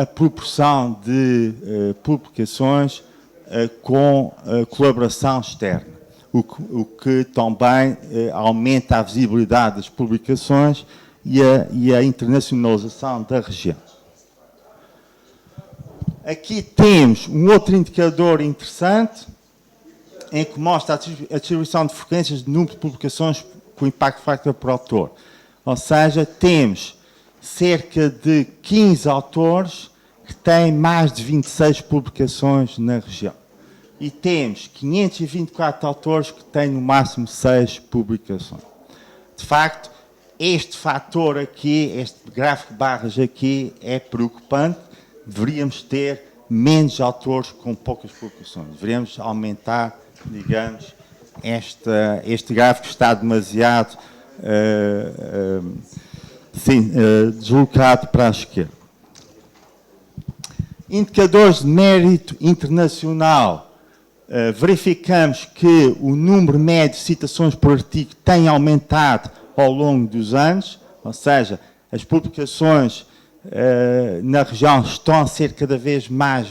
a proporção de publicações com colaboração externa, o que também aumenta a visibilidade das publicações e a internacionalização da região. Aqui temos um outro indicador interessante, em que mostra a distribuição de frequências de número de publicações com impacto factor por autor. Ou seja, temos cerca de 15 autores que têm mais de 26 publicações na região. E temos 524 autores que têm no máximo 6 publicações. De facto, este fator aqui, este gráfico de barras aqui, é preocupante. Deveríamos ter menos autores com poucas publicações. Deveríamos aumentar, digamos, este gráfico está demasiado deslocado para a esquerda. Indicadores de mérito internacional. Verificamos que o número médio de citações por artigo tem aumentado ao longo dos anos, ou seja, as publicações na região estão a ser cada vez mais,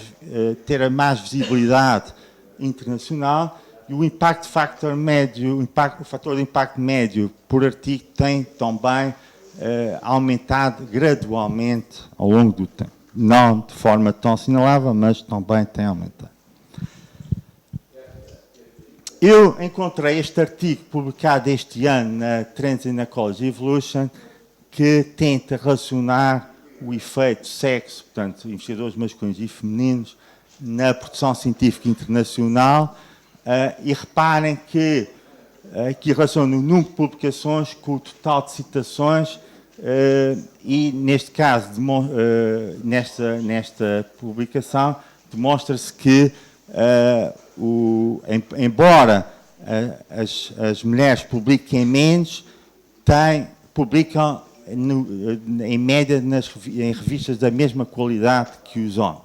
ter a mais visibilidade internacional, e o impact factor médio, o fator de impacto médio por artigo tem também aumentado gradualmente ao longo do tempo. Não de forma tão assinalável, mas também tem aumentado. Eu encontrei este artigo publicado este ano na Trends in Ecology Evolution, que tenta relacionar o efeito sexo, portanto, investigadores masculinos e femininos, na produção científica internacional, e reparem que aqui relaciona o número de publicações com o total de citações, e neste caso, nesta publicação, demonstra-se que embora as mulheres publiquem menos, publicam em média em revistas da mesma qualidade que os homens,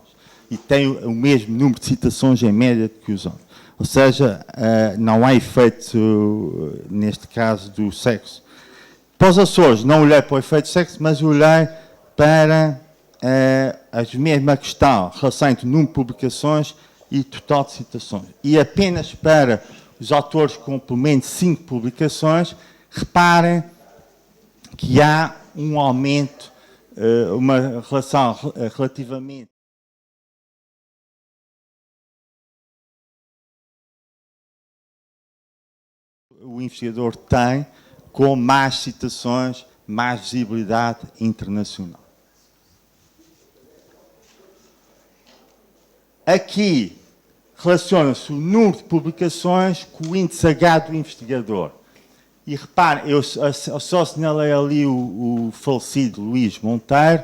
e têm o mesmo número de citações em média que os homens. Ou seja, não há efeito, neste caso, do sexo. Para os Açores, não olhei para o efeito do sexo, mas olhei para a mesma questão, relação entre o número de publicações e total de citações. E apenas para os autores com pelo menos 5 publicações, reparem que há um aumento, uma relação relativamente o investigador tem com mais citações, mais visibilidade internacional. Aqui relaciona-se o número de publicações com o índice H do investigador. E reparem, eu só assinalei ali o falecido Luís Monteiro,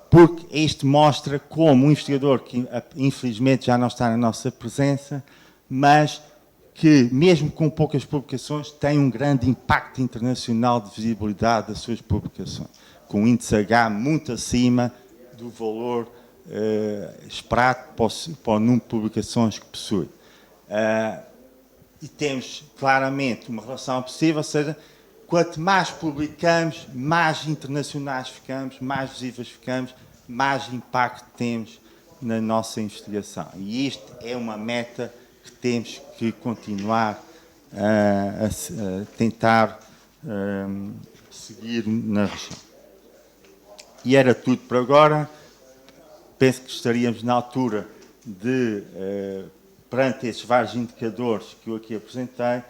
porque isto mostra como um investigador que infelizmente já não está na nossa presença, mas que mesmo com poucas publicações tem um grande impacto internacional de visibilidade das suas publicações, com um índice H muito acima do valor esperado para o número de publicações que possui. E temos claramente uma relação possível, ou seja, quanto mais publicamos, mais internacionais ficamos, mais visíveis ficamos, mais impacto temos na nossa investigação. E isto é uma meta que temos que continuar a tentar seguir na região. E era tudo por agora. Penso que estaríamos na altura de, perante esses vários indicadores que eu aqui apresentei,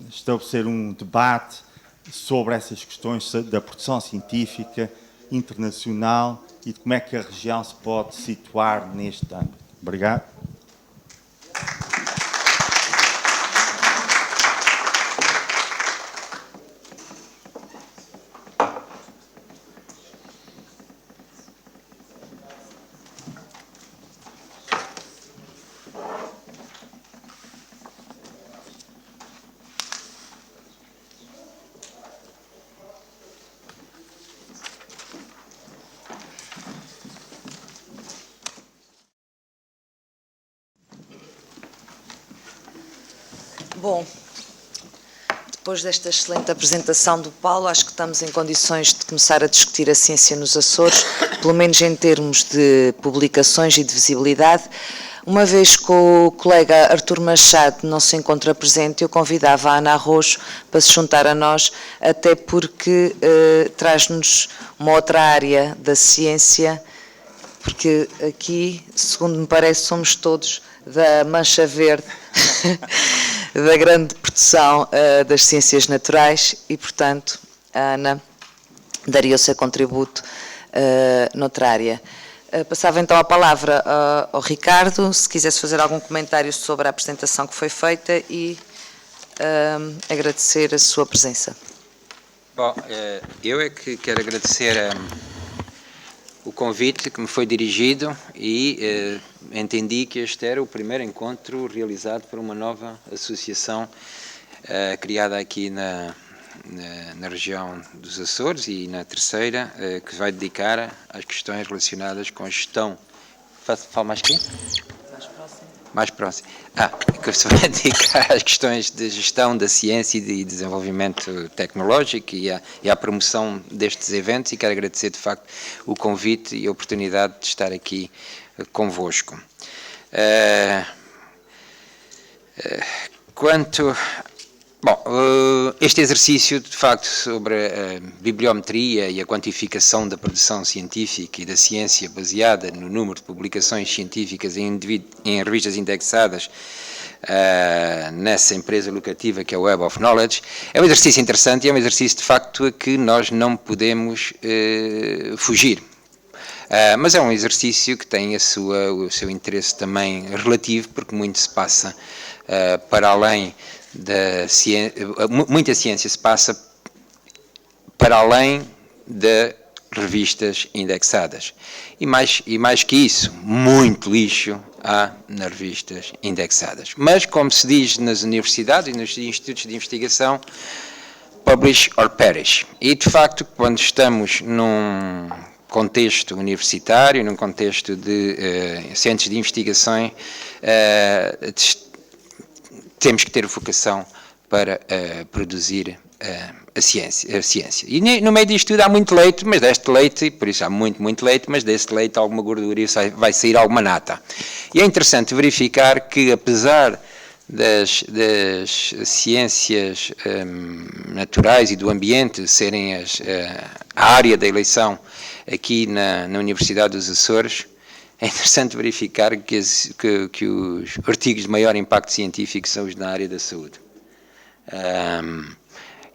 estabelecer um debate sobre essas questões da produção científica internacional e de como é que a região se pode situar neste âmbito. Obrigado. Bom, depois desta excelente apresentação do Paulo, acho que estamos em condições de começar a discutir a ciência nos Açores, pelo menos em termos de publicações e de visibilidade. Uma vez que o colega Artur Machado não se encontra presente, eu convidava a Ana Arrojo para se juntar a nós, até porque traz-nos uma outra área da ciência, porque aqui, segundo me parece, somos todos da mancha verde da grande produção das ciências naturais e, portanto, a Ana daria o seu contributo noutra área. Passava então a palavra ao Ricardo, se quisesse fazer algum comentário sobre a apresentação que foi feita e agradecer a sua presença. Bom, eu é que quero agradecer o convite que me foi dirigido e entendi que este era o primeiro encontro realizado por uma nova associação criada aqui na região dos Açores e na terceira, que vai dedicar às questões relacionadas com a gestão. Fala mais quê? Mais próximo. Mais próximo. Que se vai dedicar às questões de gestão da ciência e de desenvolvimento tecnológico e à promoção destes eventos, e quero agradecer, de facto, o convite e a oportunidade de estar aqui convosco. Este exercício, de facto, sobre a bibliometria e a quantificação da produção científica e da ciência baseada no número de publicações científicas em revistas indexadas nessa empresa lucrativa que é o Web of Knowledge, é um exercício interessante e é um exercício, de facto, a que nós não podemos fugir. Mas é um exercício que tem o seu interesse também relativo, porque muito se passa para além da ciência, muita ciência se passa para além de revistas indexadas. E mais que isso, muito lixo há nas revistas indexadas. Mas, como se diz nas universidades e nos institutos de investigação, publish or perish. E, de facto, quando estamos num contexto universitário, num contexto de centros de investigação, temos que ter vocação para produzir a ciência. E no meio disto tudo há muito leite, mas deste leite, por isso há muito leite, mas deste leite alguma gordura e vai sair alguma nata. E é interessante verificar que, apesar das ciências naturais e do ambiente serem a área da eleição aqui na Universidade dos Açores, é interessante verificar que os artigos de maior impacto científico são os na área da saúde.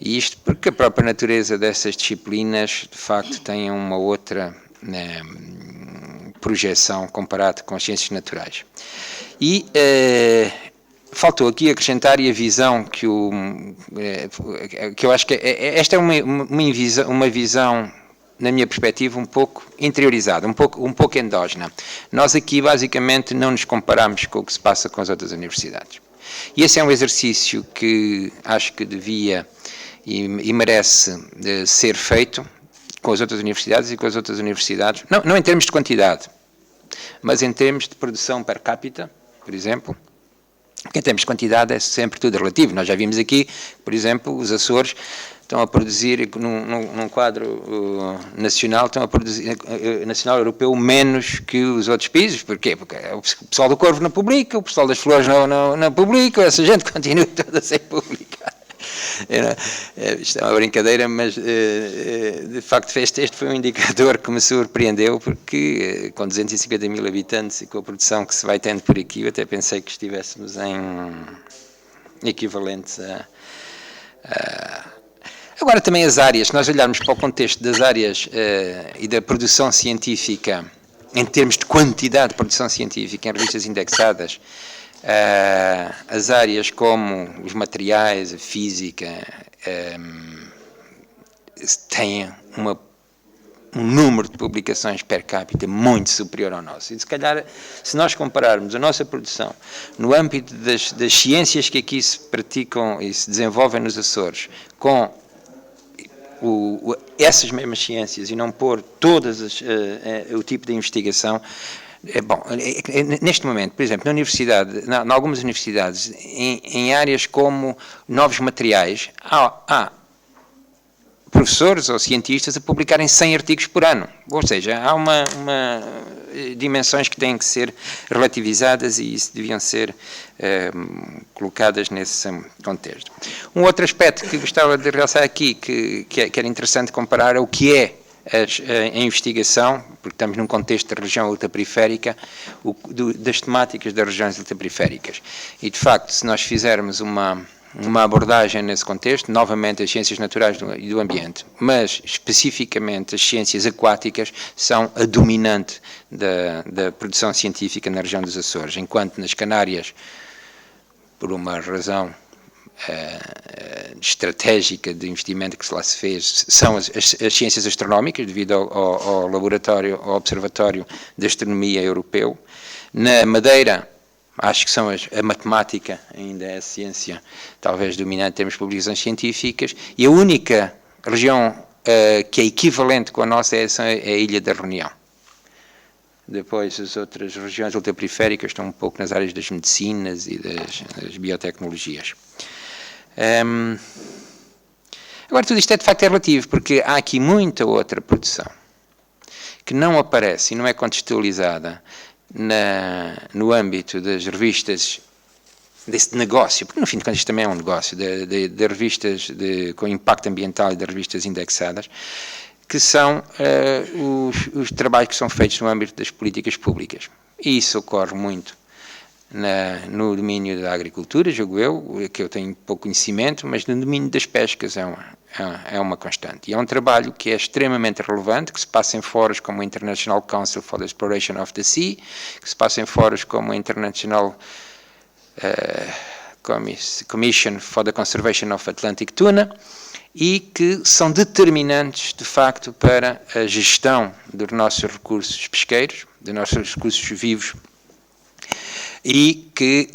E isto porque a própria natureza dessas disciplinas, de facto, tem uma outra projeção comparado com as ciências naturais. E faltou aqui acrescentar a visão que eu acho que esta é uma visão, na minha perspectiva, um pouco interiorizada, um pouco endógena. Nós aqui, basicamente, não nos comparamos com o que se passa com as outras universidades. E esse é um exercício que acho que devia e merece ser feito com as outras universidades e com as outras universidades, não em termos de quantidade, mas em termos de produção per capita, por exemplo, que em termos de quantidade é sempre tudo relativo. Nós já vimos aqui, por exemplo, os Açores estão a produzir, num quadro nacional, estão a produzir, nacional europeu, menos que os outros países. Porquê? Porque o pessoal do Corvo não publica, o pessoal das Flores não publica, essa gente continua toda sem publicar. Isto é uma brincadeira, mas de facto este foi um indicador que me surpreendeu, porque com 250 mil habitantes e com a produção que se vai tendo por aqui, eu até pensei que estivéssemos em equivalentes a... Agora também as áreas, se nós olharmos para o contexto das áreas e da produção científica, em termos de quantidade de produção científica em revistas indexadas, as áreas como os materiais, a física, têm um número de publicações per capita muito superior ao nosso. E se calhar, se nós compararmos a nossa produção no âmbito das ciências que aqui se praticam e se desenvolvem nos Açores, com essas mesmas ciências e não pôr todas o tipo de investigação, neste momento, por exemplo, na universidade, em algumas universidades, em áreas como novos materiais, há professores ou cientistas a publicarem 100 artigos por ano. Ou seja, há dimensões que têm que ser relativizadas e isso deviam ser colocadas nesse contexto. Um outro aspecto que gostava de realçar aqui, que era interessante comparar, é o que é a investigação, porque estamos num contexto de região ultraperiférica, das temáticas das regiões ultraperiféricas. E, de facto, se nós fizermos uma abordagem nesse contexto, novamente as ciências naturais e do ambiente, mas especificamente as ciências aquáticas são a dominante da produção científica na região dos Açores, enquanto nas Canárias, por uma razão estratégica de investimento que lá se fez, são as ciências astronómicas, devido ao laboratório, ao Observatório de Astronomia Europeu. Na Madeira, acho que a matemática ainda é a ciência talvez dominante em termos de publicações científicas, e a única região que é equivalente com a nossa é a Ilha da Reunião. Depois as outras regiões ultraperiféricas estão um pouco nas áreas das medicinas e das biotecnologias. Agora, tudo isto é de facto relativo, porque há aqui muita outra produção que não aparece e não é contextualizada no âmbito das revistas, desse negócio, porque no fim de contas isto também é um negócio, de revistas com impacto ambiental e de revistas indexadas, que são os trabalhos que são feitos no âmbito das políticas públicas. E isso ocorre muito no domínio da agricultura, julgo eu, que eu tenho pouco conhecimento, mas no domínio das pescas é uma constante. E é um trabalho que é extremamente relevante, que se passa em fóruns como o International Council for the Exploration of the Sea, que se passa em fóruns como o International Commission for the Conservation of Atlantic Tuna, e que são determinantes, de facto, para a gestão dos nossos recursos pesqueiros, dos nossos recursos vivos, e que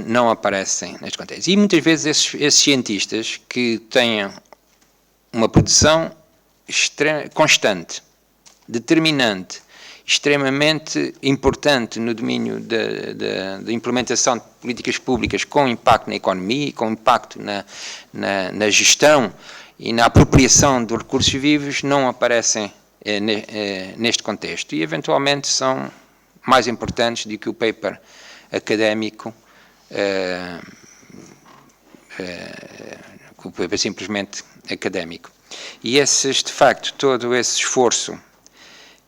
não aparecem neste contexto. E muitas vezes esses cientistas que têm uma produção constante, determinante, extremamente importante no domínio da implementação de políticas públicas com impacto na economia, com impacto na gestão e na apropriação dos recursos vivos, não aparecem neste contexto e eventualmente são mais importantes do que o paper académico, o paper simplesmente académico. E de facto, todo esse esforço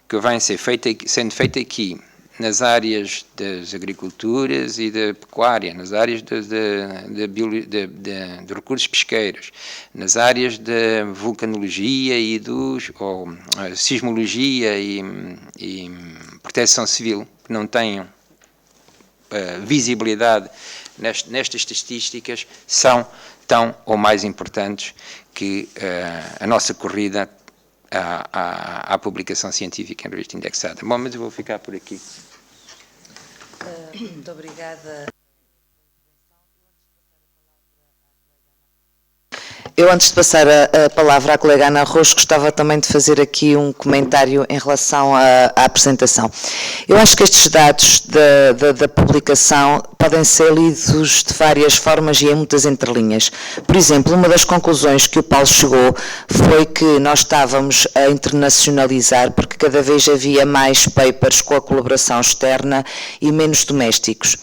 que vem sendo feito aqui, nas áreas das agriculturas e da pecuária, nas áreas de recursos pesqueiros, nas áreas da vulcanologia e sismologia e proteção civil, que não tenham visibilidade nestas estatísticas, são tão ou mais importantes que a nossa corrida à publicação científica em revista indexada. Bom, mas eu vou ficar por aqui. Muito obrigada. Eu, antes de passar a palavra à colega Ana Rocha, gostava também de fazer aqui um comentário em relação à apresentação. Eu acho que estes dados da publicação podem ser lidos de várias formas e em muitas entrelinhas. Por exemplo, uma das conclusões que o Paulo chegou foi que nós estávamos a internacionalizar porque cada vez havia mais papers com a colaboração externa e menos domésticos.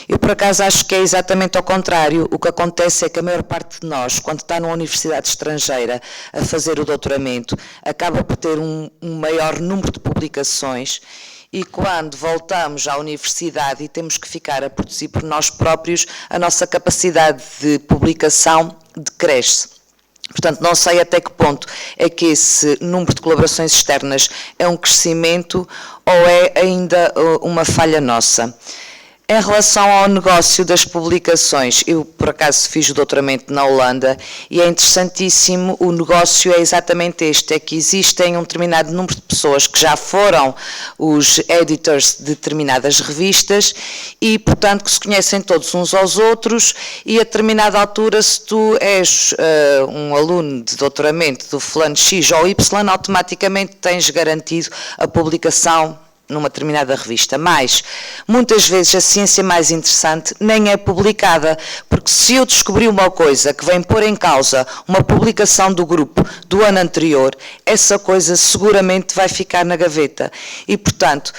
Eu, por acaso, acho que é exatamente ao contrário. O que acontece é que a maior parte de nós, quando está numa universidade estrangeira a fazer o doutoramento, acaba por ter um maior número de publicações e quando voltamos à universidade e temos que ficar a produzir por nós próprios, a nossa capacidade de publicação decresce. Portanto, não sei até que ponto é que esse número de colaborações externas é um crescimento ou é ainda uma falha nossa. Em relação ao negócio das publicações, eu por acaso fiz o doutoramento na Holanda e é interessantíssimo, o negócio é exatamente este, é que existem um determinado número de pessoas que já foram os editors de determinadas revistas e, portanto, que se conhecem todos uns aos outros e a determinada altura, se tu és um aluno de doutoramento do fulano X ou Y, automaticamente tens garantido a publicação numa determinada revista, mas muitas vezes a ciência mais interessante nem é publicada, porque se eu descobri uma coisa que vem pôr em causa uma publicação do grupo do ano anterior, essa coisa seguramente vai ficar na gaveta. E, portanto,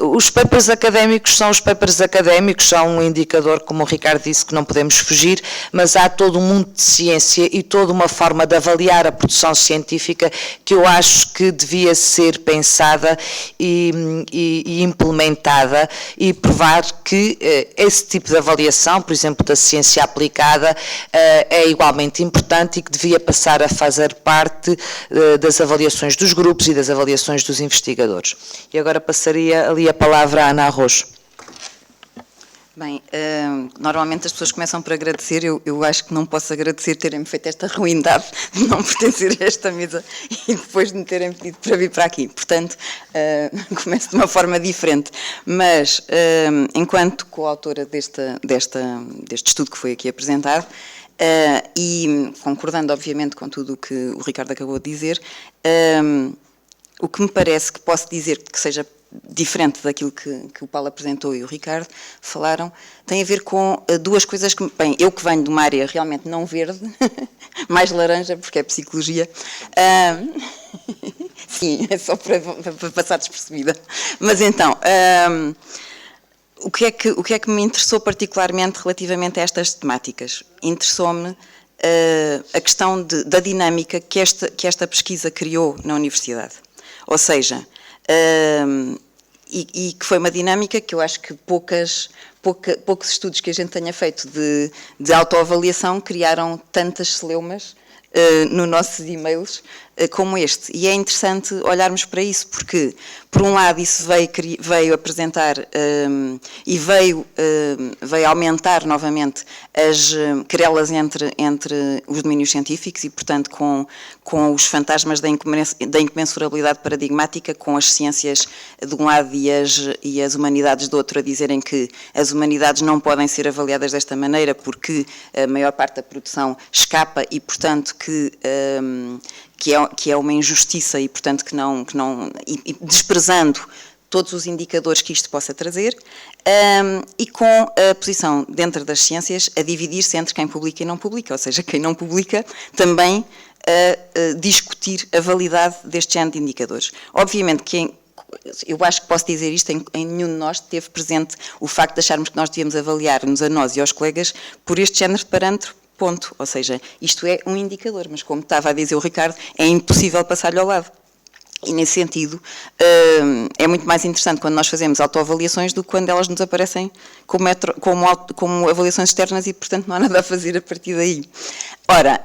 os papers académicos são os papers académicos, são um indicador, como o Ricardo disse, que não podemos fugir, mas há todo um mundo de ciência e toda uma forma de avaliar a produção científica que eu acho que devia ser pensada e implementada e provar que esse tipo de avaliação, por exemplo, da ciência aplicada, é igualmente importante e que devia passar a fazer parte das avaliações dos grupos e das avaliações dos investigadores. E agora passaria ali a palavra à Ana Rocha. Bem, normalmente as pessoas começam por agradecer, eu acho que não posso agradecer terem-me feito esta ruindade de não pertencer a esta mesa e depois de me terem pedido para vir para aqui, portanto, começo de uma forma diferente, mas enquanto coautora deste estudo que foi aqui apresentado, e concordando obviamente com tudo o que o Ricardo acabou de dizer, o que me parece que posso dizer que seja diferente daquilo que o Paulo apresentou e o Ricardo falaram, tem a ver com duas coisas que, bem, eu que venho de uma área realmente não verde, mais laranja, porque é psicologia, sim, é só para passar despercebida, mas então, o que é que me interessou particularmente relativamente a estas temáticas? Interessou-me a questão da dinâmica que esta pesquisa criou na universidade. Ou seja, e que foi uma dinâmica que eu acho que poucos estudos que a gente tenha feito de autoavaliação criaram tantas celeumas nos nossos e-mails como este. E é interessante olharmos para isso, porque, por um lado, isso veio apresentar e veio aumentar novamente as querelas entre os domínios científicos e, portanto, com os fantasmas da incomensurabilidade paradigmática, com as ciências de um lado e as humanidades do outro, a dizerem que as humanidades não podem ser avaliadas desta maneira porque a maior parte da produção escapa e, portanto, que é uma injustiça e, portanto, e desprezando todos os indicadores que isto possa trazer, e com a posição dentro das ciências a dividir-se entre quem publica e não publica, ou seja, quem não publica também a discutir a validade deste género de indicadores. Obviamente que eu acho que posso dizer isto, em nenhum de nós teve presente o facto de acharmos que nós devíamos avaliar-nos a nós e aos colegas por este género de parâmetro, ponto. Ou seja, isto é um indicador, mas como estava a dizer o Ricardo, é impossível passar-lhe ao lado. E nesse sentido, é muito mais interessante quando nós fazemos autoavaliações do que quando elas nos aparecem como avaliações externas e, portanto, não há nada a fazer a partir daí. Ora,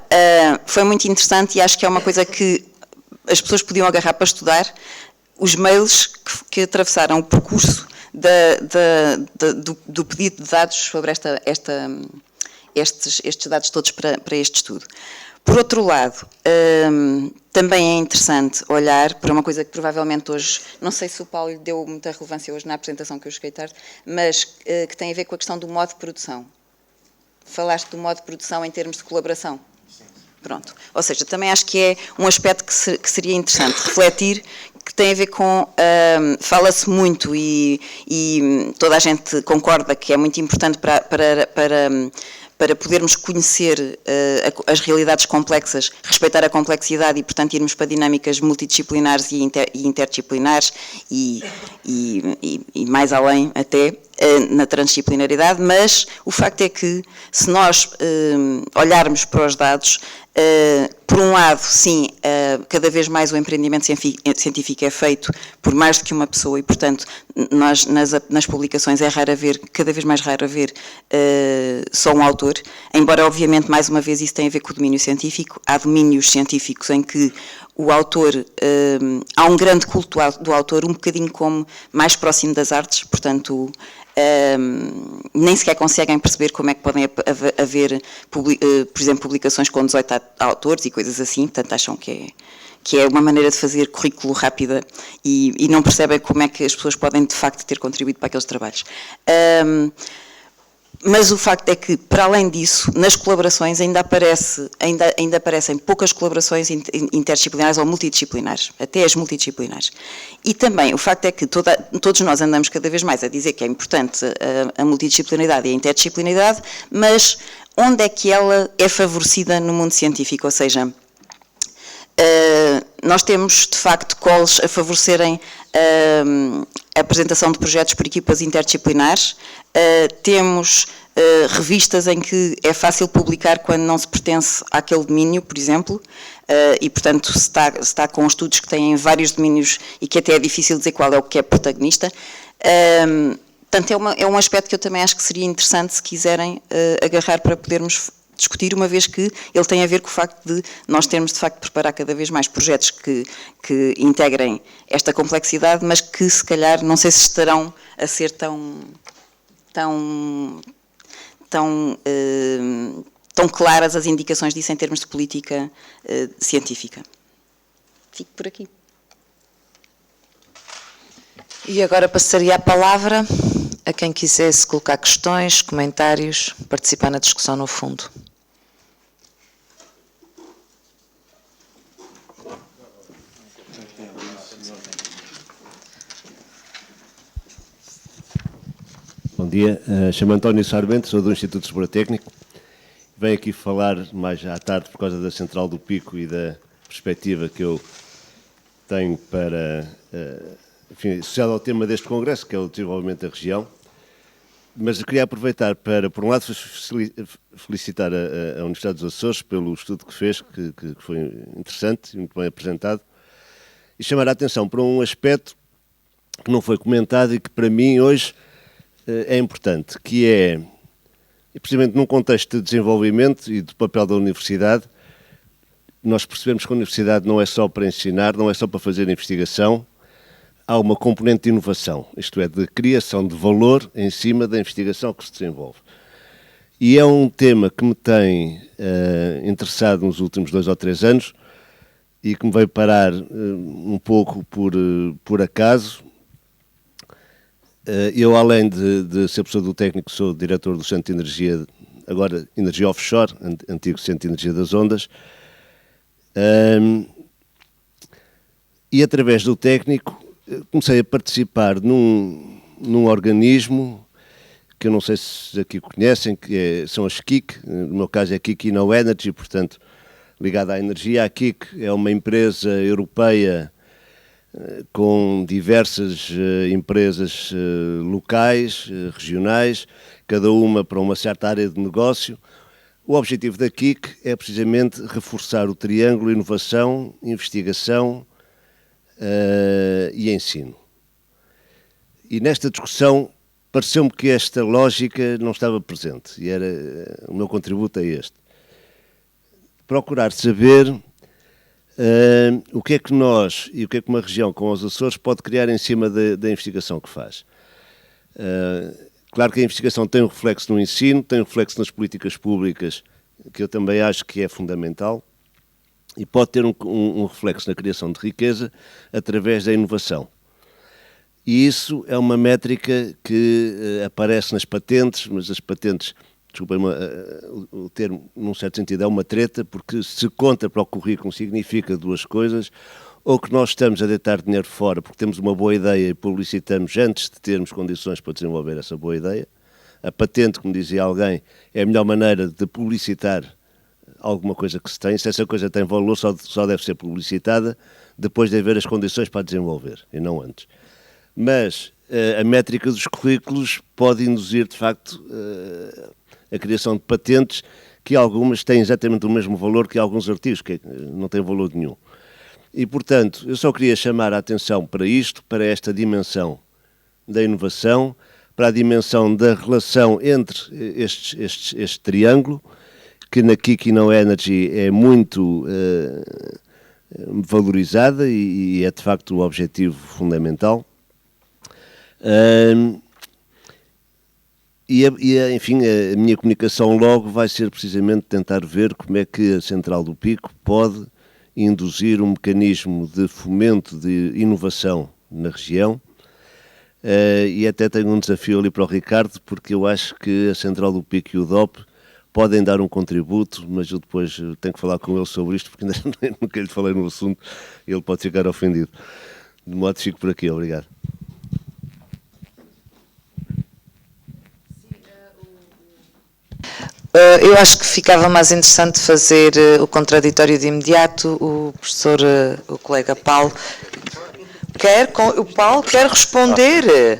foi muito interessante e acho que é uma coisa que as pessoas podiam agarrar para estudar, os mails que atravessaram o percurso do pedido de dados sobre estes dados todos para este estudo. Por outro lado, também é interessante olhar para uma coisa que provavelmente hoje, não sei se o Paulo lhe deu muita relevância hoje na apresentação que eu cheguei tarde, mas que tem a ver com a questão do modo de produção. Falaste do modo de produção em termos de colaboração. Pronto. Ou seja, também acho que é um aspecto que seria interessante refletir, que tem a ver com, fala-se muito e toda a gente concorda que é muito importante para podermos conhecer as realidades complexas, respeitar a complexidade e, portanto, irmos para dinâmicas multidisciplinares e interdisciplinares e mais além até na transdisciplinaridade, mas o facto é que, se nós olharmos para os dados, por um lado, sim, cada vez mais o empreendimento científico é feito por mais do que uma pessoa e, portanto, nós nas publicações é raro haver, cada vez mais raro haver só um autor, embora, obviamente, mais uma vez isso tem a ver com o domínio científico. Há domínios científicos em que o autor, há um grande culto do autor, um bocadinho como mais próximo das artes, portanto, nem sequer conseguem perceber como é que podem haver, por exemplo, publicações com 18 autores e coisas assim, portanto acham que é uma maneira de fazer currículo rápida e não percebem como é que as pessoas podem de facto ter contribuído para aqueles trabalhos. Mas o facto é que, para além disso, nas colaborações ainda aparecem poucas colaborações interdisciplinares ou multidisciplinares, até as multidisciplinares. E também o facto é que todos nós andamos cada vez mais a dizer que é importante a multidisciplinaridade e a interdisciplinaridade, mas onde é que ela é favorecida no mundo científico? Ou seja, nós temos, de facto, calls a favorecerem a apresentação de projetos por equipas interdisciplinares, temos revistas em que é fácil publicar quando não se pertence àquele domínio, por exemplo, e, portanto, se está com estudos que têm vários domínios e que até é difícil dizer qual é o que é protagonista. Portanto, é um aspecto que eu também acho que seria interessante, se quiserem, agarrar para podermos discutir, uma vez que ele tem a ver com o facto de nós termos, de facto, preparar cada vez mais projetos que integrem esta complexidade, mas que, se calhar, não sei se estarão a ser tão claras as indicações disso em termos de política científica. Fico por aqui. E agora passaria a palavra a quem quisesse colocar questões, comentários, participar na discussão no fundo. Bom dia, chamo António Sarmento, sou do Instituto de Lisboa Técnico. Venho aqui falar mais à tarde por causa da Central do Pico e da perspectiva que eu tenho para, enfim, associado ao tema deste congresso, que é o desenvolvimento da região. Mas eu queria aproveitar para, por um lado, felicitar a Universidade dos Açores pelo estudo que fez, que foi interessante e muito bem apresentado, e chamar a atenção para um aspecto que não foi comentado e que para mim hoje é importante, que é, precisamente num contexto de desenvolvimento e do papel da universidade, nós percebemos que a universidade não é só para ensinar, não é só para fazer investigação, há uma componente de inovação, isto é, de criação de valor em cima da investigação que se desenvolve. E é um tema que me tem interessado nos últimos 2 ou 3 anos e que me veio parar um pouco por acaso. Eu, além de ser professor do técnico, sou diretor do Centro de Energia, agora Energia Offshore, antigo Centro de Energia das Ondas, e através do técnico comecei a participar num organismo que eu não sei se aqui conhecem, que são as KIC, no meu caso é KIC No Energy, portanto, ligada à energia. A KIC é uma empresa europeia com diversas empresas locais, regionais, cada uma para uma certa área de negócio. O objetivo da KIC é precisamente reforçar o triângulo inovação, investigação e ensino. E nesta discussão pareceu-me que esta lógica não estava presente e o meu contributo é este. Procurar saber o que é que nós e o que é que uma região como os Açores pode criar em cima da investigação que faz. Claro que a investigação tem um reflexo no ensino, tem um reflexo nas políticas públicas, que eu também acho que é fundamental, e pode ter um reflexo na criação de riqueza através da inovação. E isso é uma métrica que aparece nas patentes, mas as patentes, desculpem o termo, num certo sentido, é uma treta, porque se conta para o currículo significa 2 coisas, ou que nós estamos a deitar dinheiro fora porque temos uma boa ideia e publicitamos antes de termos condições para desenvolver essa boa ideia. A patente, como dizia alguém, é a melhor maneira de publicitar alguma coisa que se tem. Se essa coisa tem valor, só deve ser publicitada depois de haver as condições para desenvolver, e não antes. Mas a métrica dos currículos pode induzir, de facto, a criação de patentes, que algumas têm exatamente o mesmo valor que alguns artigos, que não têm valor nenhum. E, portanto, eu só queria chamar a atenção para isto, para esta dimensão da inovação, para a dimensão da relação entre este triângulo, que na KIC No Energy é muito valorizada e é, de facto, o objetivo fundamental. Enfim, a minha comunicação logo vai ser precisamente tentar ver como é que a Central do Pico pode induzir um mecanismo de fomento de inovação na região, e até tenho um desafio ali para o Ricardo, porque eu acho que a Central do Pico e o DOP podem dar um contributo, mas eu depois tenho que falar com ele sobre isto, porque ainda nunca lhe falei no assunto e ele pode ficar ofendido. De modo que fico por aqui, obrigado. Eu acho que ficava mais interessante fazer o contraditório de imediato. O professor, o colega Paulo, o Paulo quer responder.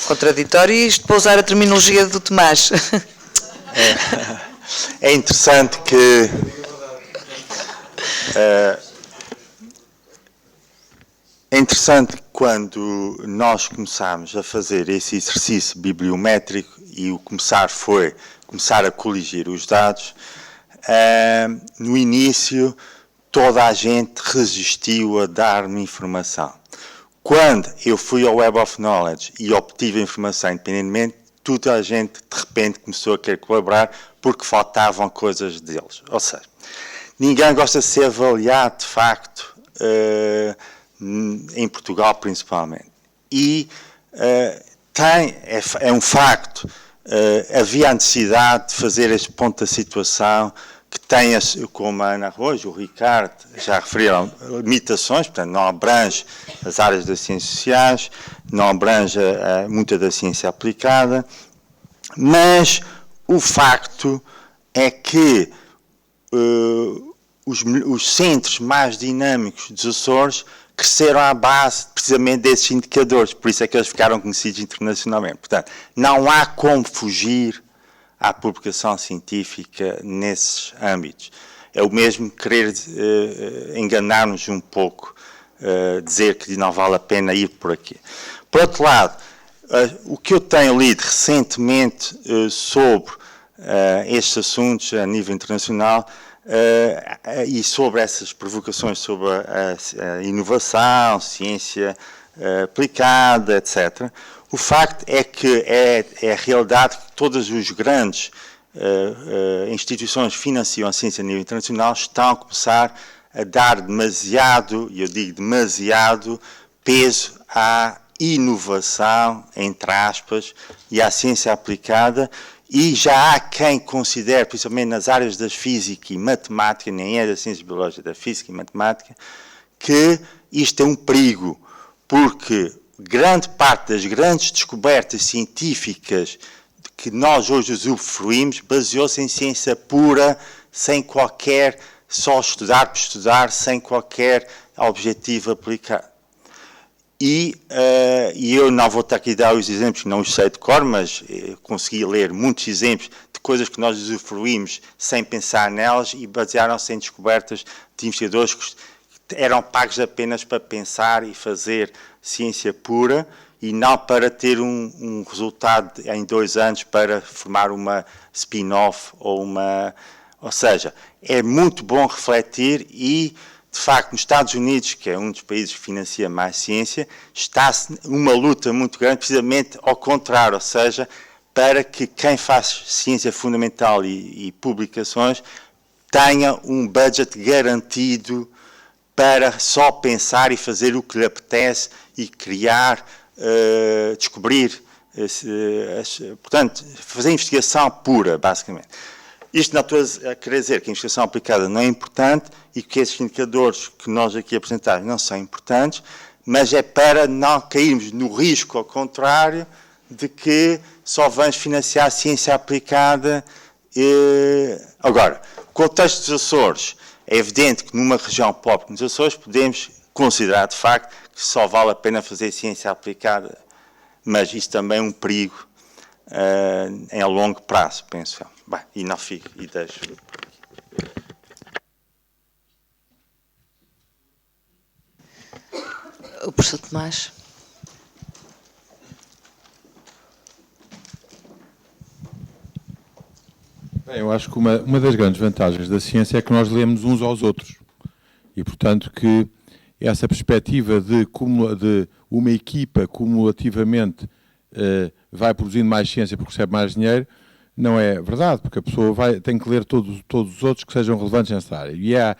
Contraditório e isto para usar a terminologia do Tomás. É interessante que quando nós começámos a fazer esse exercício bibliométrico e o começar foi começar a coligir os dados, no início toda a gente resistiu a dar-me informação. Quando eu fui ao Web of Knowledge e obtive a informação independentemente, toda a gente de repente começou a querer colaborar porque faltavam coisas deles. Ou seja, ninguém gosta de ser avaliado de facto, em Portugal principalmente. E é um facto, havia a necessidade de fazer este ponto da situação que tem, como a Ana Arrojo, o Ricardo já referiram, limitações, portanto não abrange as áreas das ciências sociais, não abrange muita da ciência aplicada, Mas o facto é que os centros mais dinâmicos dos Açores cresceram à base precisamente desses indicadores, por isso é que eles ficaram conhecidos internacionalmente. Portanto, não há como fugir à publicação científica nesses âmbitos. É o mesmo querer enganar-nos um pouco, dizer que não vale a pena ir por aqui. Por outro lado, o que eu tenho lido recentemente sobre estes assuntos a nível internacional e sobre essas provocações sobre a inovação, ciência aplicada, etc., o facto é que é a realidade que todas as grandes instituições que financiam a ciência a nível internacional estão a começar a dar demasiado, e eu digo demasiado, peso à inovação, entre aspas, e à ciência aplicada, e já há quem considere, principalmente nas áreas da física e matemática, nem é da ciência biológica, da física e matemática, que isto é um perigo, porque grande parte das grandes descobertas científicas que nós hoje usufruímos baseou-se em ciência pura, sem qualquer, só estudar por estudar, sem qualquer objetivo aplicado. E eu não vou estar aqui a dar os exemplos, não os sei de cor, mas consegui ler muitos exemplos de coisas que nós usufruímos sem pensar nelas e basearam-se em descobertas de investigadores que eram pagos apenas para pensar e fazer ciência pura e não para ter um resultado em 2 anos para formar uma spin-off ou uma... Ou seja, é muito bom refletir e, de facto, nos Estados Unidos, que é um dos países que financia mais ciência, está-se uma luta muito grande, precisamente ao contrário, ou seja, para que quem faz ciência fundamental e publicações tenha um budget garantido para só pensar e fazer o que lhe apetece e criar, descobrir, portanto, fazer investigação pura, basicamente. Isto não estou a querer dizer que a investigação aplicada não é importante e que esses indicadores que nós aqui apresentamos não são importantes, mas é para não cairmos no risco, ao contrário, de que só vamos financiar a ciência aplicada. Agora, o contexto dos Açores, é evidente que numa região pobre como os Açores podemos considerar, de facto, que só vale a pena fazer ciência aplicada, mas isso também é um perigo em longo prazo, penso eu. Bem, e não fico, e deixo. O professor Tomás. Bem, eu acho que uma das grandes vantagens da ciência é que nós lemos uns aos outros. E, portanto, que essa perspectiva de uma equipa cumulativamente vai produzindo mais ciência porque recebe mais dinheiro, não é verdade, porque a pessoa tem que ler todos os outros que sejam relevantes nessa área. E há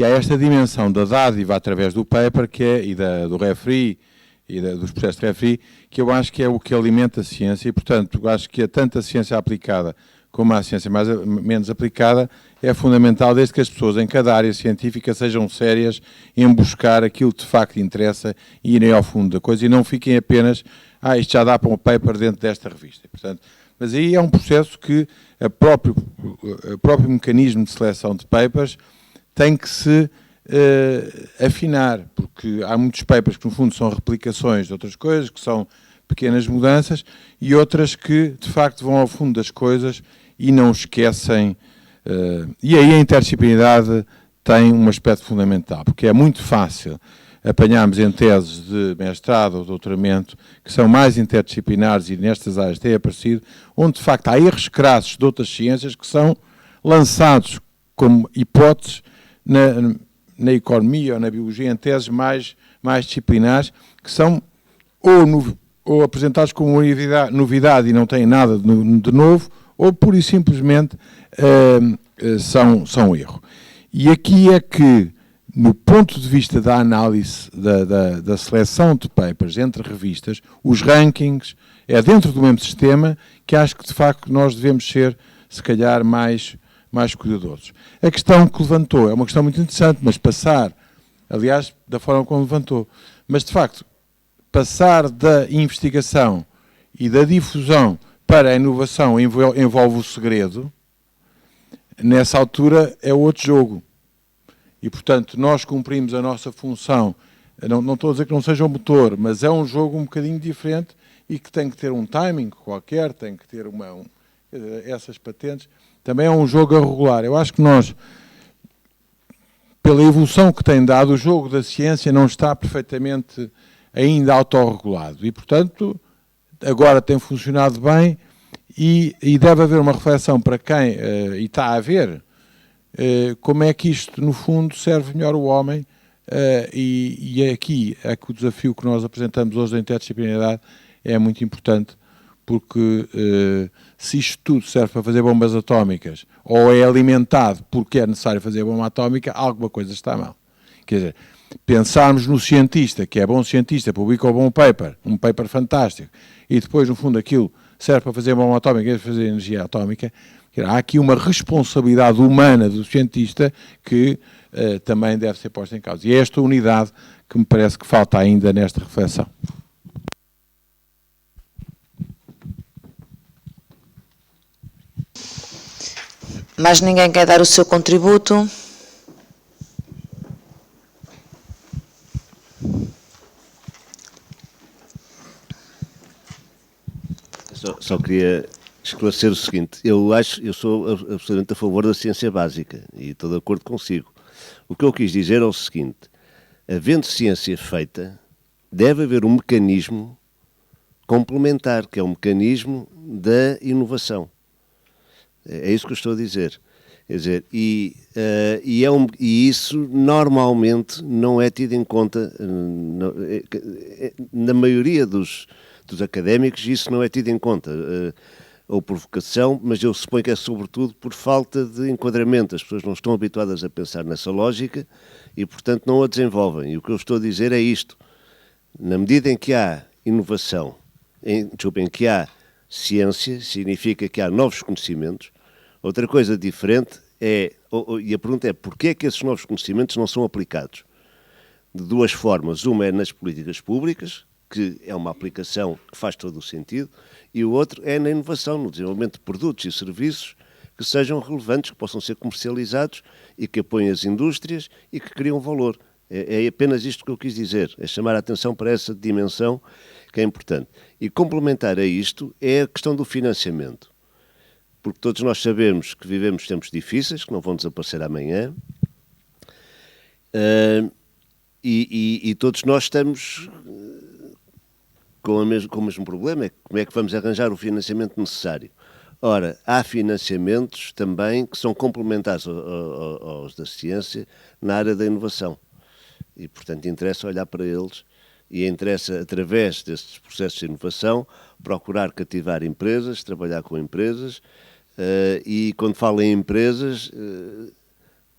esta dimensão da dádiva através do paper do referee e dos processos de referee, que eu acho que é o que alimenta a ciência e, portanto, acho que tanto a ciência aplicada como a ciência menos aplicada é fundamental desde que as pessoas em cada área científica sejam sérias em buscar aquilo que de facto interessa e irem ao fundo da coisa e não fiquem apenas, isto já dá para um paper dentro desta revista. Portanto, mas aí é um processo que o próprio mecanismo de seleção de papers tem que se afinar, porque há muitos papers que no fundo são replicações de outras coisas, que são pequenas mudanças, e outras que de facto vão ao fundo das coisas e não esquecem. E aí a interdisciplinaridade tem um aspecto fundamental, porque é muito fácil apanharmos em teses de mestrado ou doutoramento que são mais interdisciplinares e nestas áreas têm aparecido, onde de facto há erros crassos de outras ciências que são lançados como hipóteses na economia ou na biologia em teses mais disciplinares, que são ou apresentados como novidade e não têm nada de novo, ou pura e simplesmente são erro. E aqui é que, no ponto de vista da análise, da seleção de papers entre revistas, os rankings, é dentro do mesmo sistema que acho que, de facto, nós devemos ser, se calhar, mais cuidadosos. A questão que levantou é uma questão muito interessante, mas aliás, da forma como levantou, mas, de facto, passar da investigação e da difusão para a inovação envolve o segredo, nessa altura é outro jogo. E, portanto, nós cumprimos a nossa função. Não estou a dizer que não seja um motor, mas é um jogo um bocadinho diferente e que tem que ter um timing qualquer, tem que ter essas patentes. Também é um jogo a regular. Eu acho que nós, pela evolução que tem dado, o jogo da ciência não está perfeitamente ainda autorregulado. E, portanto, agora tem funcionado bem e deve haver uma reflexão para quem, e está a haver, como é que isto, no fundo, serve melhor o homem. E aqui é que o desafio que nós apresentamos hoje da interdisciplinaridade é muito importante, porque se isto tudo serve para fazer bombas atómicas ou é alimentado porque é necessário fazer bomba atómica, alguma coisa está mal. Quer dizer, pensarmos no cientista, que é bom cientista, publica um paper fantástico, e depois, no fundo, aquilo serve para fazer bomba atómica e fazer energia atómica, há aqui uma responsabilidade humana do cientista que também deve ser posta em causa. E é esta unidade que me parece que falta ainda nesta reflexão. Mais ninguém quer dar o seu contributo? Só queria esclarecer o seguinte: eu sou absolutamente a favor da ciência básica e estou de acordo consigo. O que eu quis dizer é o seguinte: havendo ciência feita, deve haver um mecanismo complementar, que é o mecanismo da inovação. É isso que eu estou a dizer. Quer dizer, e isso normalmente não é tido em conta, na maioria dos académicos, isso não é tido em conta, ou por vocação, mas eu suponho que é sobretudo por falta de enquadramento. As pessoas não estão habituadas a pensar nessa lógica e, portanto, não a desenvolvem. E o que eu estou a dizer é isto: na medida em que há inovação, em que há ciência, significa que há novos conhecimentos. Outra coisa diferente é, e a pergunta é, porquê é que esses novos conhecimentos não são aplicados? De duas formas: uma é nas políticas públicas, que é uma aplicação que faz todo o sentido, e o outro é na inovação, no desenvolvimento de produtos e serviços que sejam relevantes, que possam ser comercializados e que apoiem as indústrias e que criam valor. É apenas isto que eu quis dizer, é chamar a atenção para essa dimensão que é importante. E complementar a isto é a questão do financiamento. Porque todos nós sabemos que vivemos tempos difíceis, que não vão desaparecer amanhã, e todos nós estamos com o mesmo problema: como é que vamos arranjar o financiamento necessário. Ora, há financiamentos também que são complementares aos da ciência na área da inovação. E, portanto, interessa olhar para eles e interessa, através destes processos de inovação, procurar cativar empresas, trabalhar com empresas, e quando falo em empresas,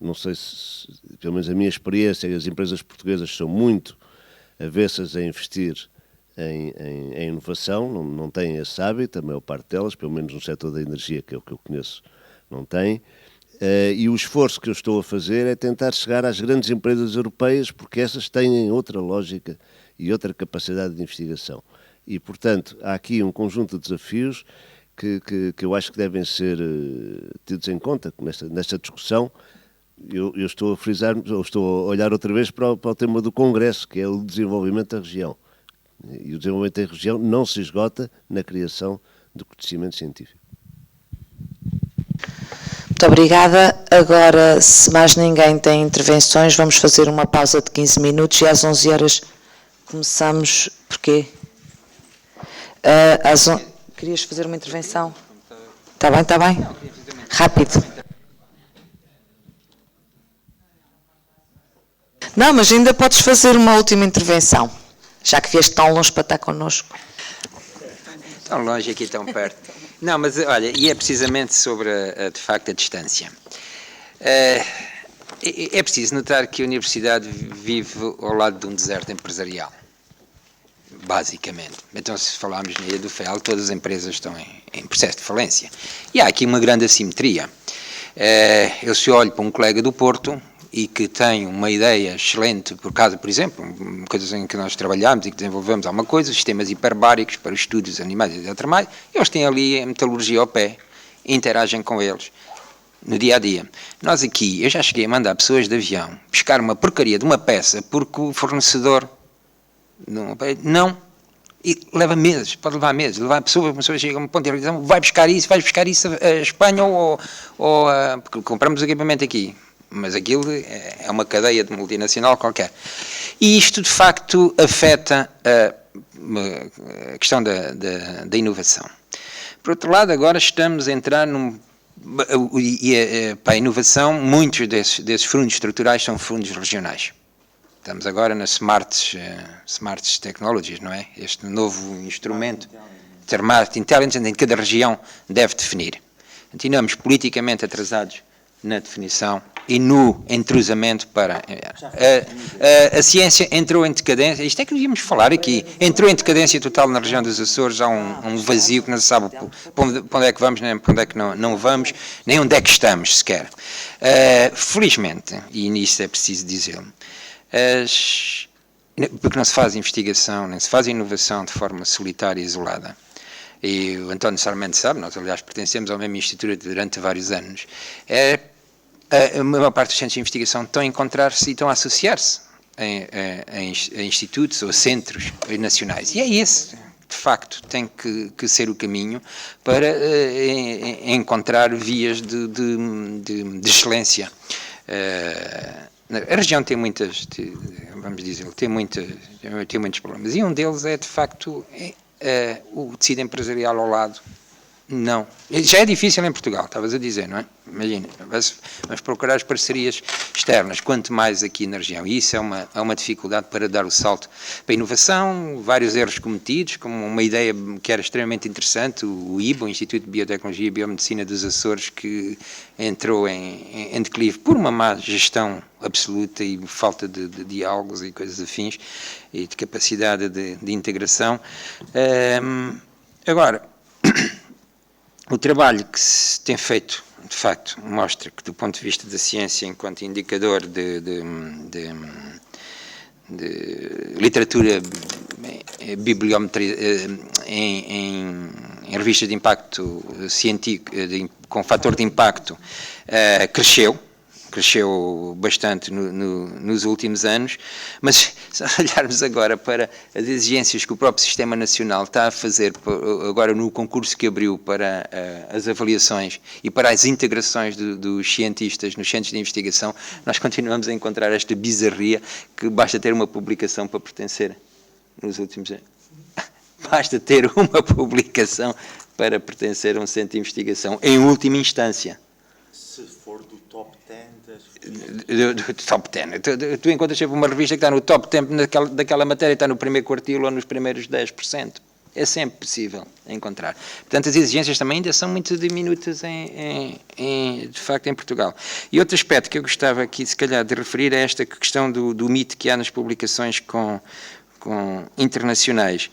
não sei se, pelo menos a minha experiência, as empresas portuguesas são muito avessas a investir em inovação, não têm esse hábito, a maior parte delas, pelo menos no setor da energia, que é o que eu conheço, não tem. E o esforço que eu estou a fazer é tentar chegar às grandes empresas europeias, porque essas têm outra lógica e outra capacidade de investigação. E, portanto, há aqui um conjunto de desafios que eu acho que devem ser tidos em conta nesta discussão. Eu estou a frisar, ou estou a olhar outra vez para o tema do Congresso, que é o desenvolvimento da região. E o desenvolvimento da região não se esgota na criação do conhecimento científico. Muito obrigada. Agora, se mais ninguém tem intervenções, vamos fazer uma pausa de 15 minutos e às 11 horas começamos. Porquê? Querias fazer uma intervenção? Está bem, está bem. Rápido. Não, mas ainda podes fazer uma última intervenção, já que vieste tão longe para estar connosco. Tão longe aqui, tão perto. Não, mas olha, e é precisamente sobre, de facto, a distância. É preciso notar que a universidade vive ao lado de um deserto empresarial, basicamente. Então, se falarmos na Ilha do Fel, todas as empresas estão em processo de falência. E há aqui uma grande assimetria. Eu se olho para um colega do Porto, e que tem uma ideia excelente, por exemplo, coisas em que nós trabalhamos e que desenvolvemos alguma coisa, sistemas hiperbáricos para os estudos animais e etc. Eles têm ali a metalurgia ao pé, interagem com eles no dia a dia. Nós aqui, eu já cheguei a mandar pessoas de avião buscar uma porcaria de uma peça porque o fornecedor não, e leva meses, pode levar meses, levar a pessoa chega a um ponto de realização, vai buscar isso a Espanha porque compramos o equipamento aqui, mas aquilo é uma cadeia de multinacional qualquer. E isto, de facto, afeta a questão da inovação. Por outro lado, agora estamos a entrar para a inovação, muitos desses fundos estruturais são fundos regionais. Estamos agora nas Smart Technologies, não é? Este novo instrumento, Smart Intelligence, em que cada região deve definir. Continuamos politicamente atrasados na definição e no entrosamento para... A ciência entrou em decadência, isto é que devíamos falar aqui, entrou em decadência total na região dos Açores, há um vazio que não se sabe para onde é que vamos, nem para onde é que não vamos, nem onde é que estamos sequer. Felizmente, e nisso é preciso dizê-lo, porque não se faz investigação, nem se faz inovação de forma solitária e isolada. E o António necessariamente sabe, nós aliás pertencemos ao mesmo instituto durante vários anos, a maior parte dos centros de investigação estão a encontrar-se e estão a associar-se a institutos ou centros nacionais. E é esse, de facto, tem que ser o caminho para encontrar vias de excelência. A região tem muitas, vamos dizer, tem muitos problemas. E um deles é, de facto, o tecido empresarial ao lado. Não. Já é difícil em Portugal, estavas a dizer, não é? Imagina, vamos procurar as parcerias externas, quanto mais aqui na região. E isso é uma dificuldade para dar o salto para a inovação, vários erros cometidos, como uma ideia que era extremamente interessante, o IBA, o Instituto de Biotecnologia e Biomedicina dos Açores, que entrou em declive por uma má gestão absoluta e falta de diálogos e coisas afins, e de capacidade de integração. Agora, o trabalho que se tem feito, de facto, mostra que, do ponto de vista da ciência, enquanto indicador de literatura bibliometria em revistas de impacto científico, com fator de impacto, cresceu bastante nos últimos anos, mas se olharmos agora para as exigências que o próprio Sistema Nacional está a fazer agora no concurso que abriu para as avaliações e para as integrações dos cientistas nos centros de investigação, nós continuamos a encontrar esta bizarria que basta ter uma publicação para pertencer nos últimos anos. Basta ter uma publicação para pertencer a um centro de investigação, em última instância. Se for do top 10 do top 10. Tu encontras sempre uma revista que está no top 10 daquela matéria, está no primeiro quartil ou nos primeiros 10%. É sempre possível encontrar. Portanto, as exigências também ainda são muito diminutas, de facto, em Portugal. E outro aspecto que eu gostava aqui, se calhar, de referir é esta questão do mito que há nas publicações com internacionais.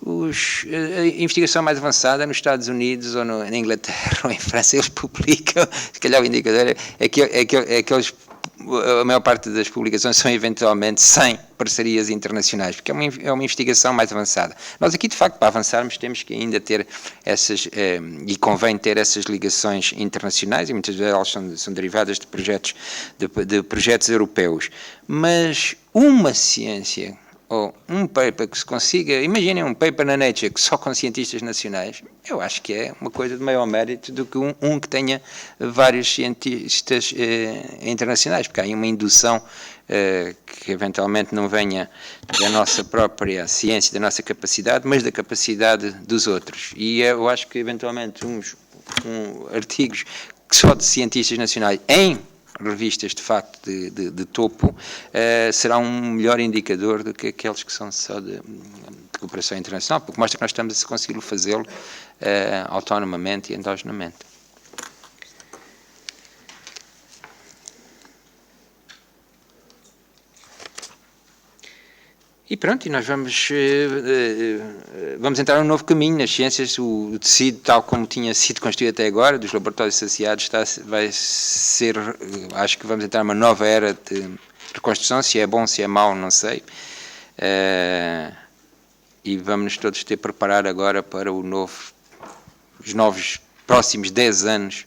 A investigação mais avançada nos Estados Unidos ou na Inglaterra ou em França, eles publicam, se calhar o indicador é que a maior parte das publicações são eventualmente sem parcerias internacionais, porque é uma investigação mais avançada. Nós aqui, de facto, para avançarmos, temos que ainda ter essas, e convém ter essas ligações internacionais, e muitas delas são derivadas de projetos europeus. Mas uma ciência ou um paper que se consiga, imaginem um paper na Nature que só com cientistas nacionais, eu acho que é uma coisa de maior mérito do que um que tenha vários cientistas internacionais, porque há aí uma indução que eventualmente não venha da nossa própria ciência, da nossa capacidade, mas da capacidade dos outros. E eu acho que eventualmente artigos que só de cientistas nacionais em revistas de facto de topo será um melhor indicador do que aqueles que são só de cooperação internacional, porque mostra que nós estamos a conseguir fazê-lo autonomamente e endogenamente. E pronto, e nós vamos entrar num novo caminho nas ciências. O tecido, tal como tinha sido construído até agora, dos laboratórios associados, vai ser, acho que vamos entrar numa nova era de reconstrução. Se é bom, se é mau, não sei. E vamos todos ter que preparar agora para os novos próximos 10 anos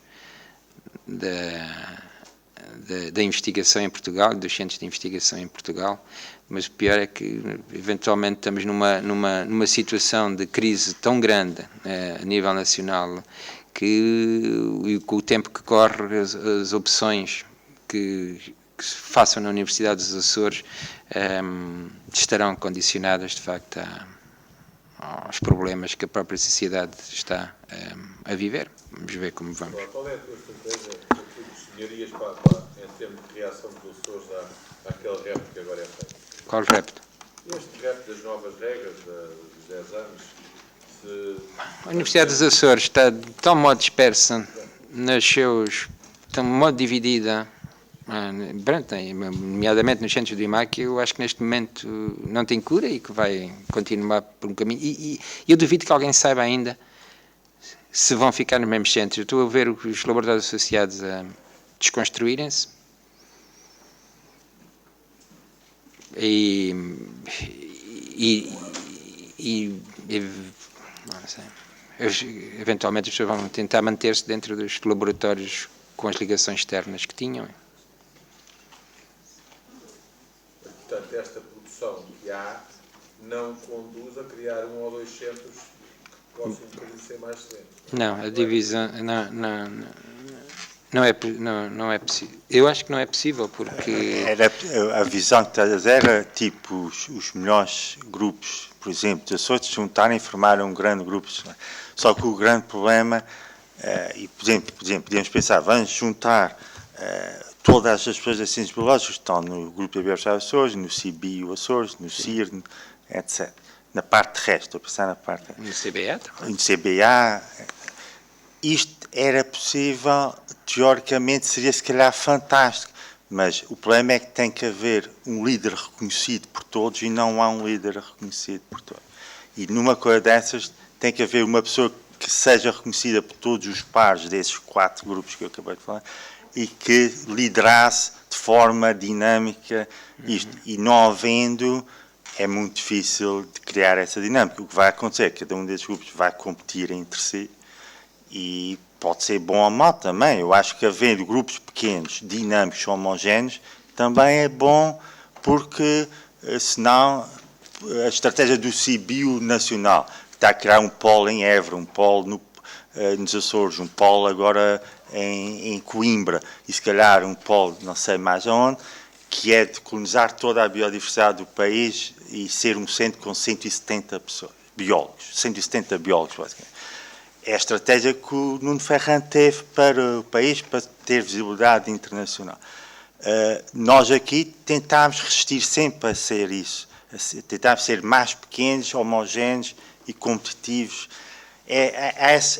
da investigação em Portugal, dos centros de investigação em Portugal. Mas o pior é que, eventualmente, estamos numa situação de crise tão grande a nível nacional que, com o tempo que corre, as opções que se façam na Universidade dos Açores estarão condicionadas, de facto, aos problemas que a própria sociedade está a viver. Vamos ver como vamos. Qual é a tua estratégia que desenharias em termos de reação dos Açores àquele repto que agora é feito? Qual repto? Este repto das novas regras dos 10 anos. A Universidade dos Açores está de tal modo dispersa, está de modo dividida, nomeadamente nos centros do IMAC, que eu acho que neste momento não tem cura e que vai continuar por um caminho. E eu duvido que alguém saiba ainda se vão ficar nos mesmos centros. Eu estou a ver os laboratórios associados a desconstruírem-se. Não sei. Eventualmente as pessoas vão tentar manter-se dentro dos laboratórios com as ligações externas que tinham. Portanto, esta produção que há não conduz a criar um ou dois centros que possam ser mais excelentes. Não, a divisão não é possível. Eu acho que não é possível, porque... A visão que estás a dizer era tipo os melhores grupos, por exemplo, de Açores, se juntarem e formarem um grande grupo. Só que o grande problema, e por exemplo, podemos pensar, vamos juntar todas as pessoas das ciências biológicas que estão no grupo de biologia Açores, no CBio Açores, no CIRN, etc. Na parte terrestre, estou a pensar na parte... No CBA? No CBA. Isto era possível, teoricamente seria se calhar fantástico, mas o problema é que tem que haver um líder reconhecido por todos e não há um líder reconhecido por todos. E numa coisa dessas tem que haver uma pessoa que seja reconhecida por todos os pares desses 4 grupos que eu acabei de falar e que liderasse de forma dinâmica isto. E não havendo, é muito difícil de criar essa dinâmica. O que vai acontecer é que cada um desses grupos vai competir entre si e pode ser bom ou mau também. Eu acho que havendo grupos pequenos, dinâmicos, homogéneos, também é bom, porque senão a estratégia do CBio nacional, que está a criar um polo em Évora, um polo nos Açores, um polo agora em Coimbra, e se calhar um polo não sei mais aonde, que é de colonizar toda a biodiversidade do país e ser um centro com 170 biólogos, 170 biólogos, basicamente. É a estratégia que o Nuno Ferrand teve para o país, para ter visibilidade internacional. Nós aqui tentámos resistir sempre a ser isso, tentámos ser mais pequenos, homogéneos e competitivos.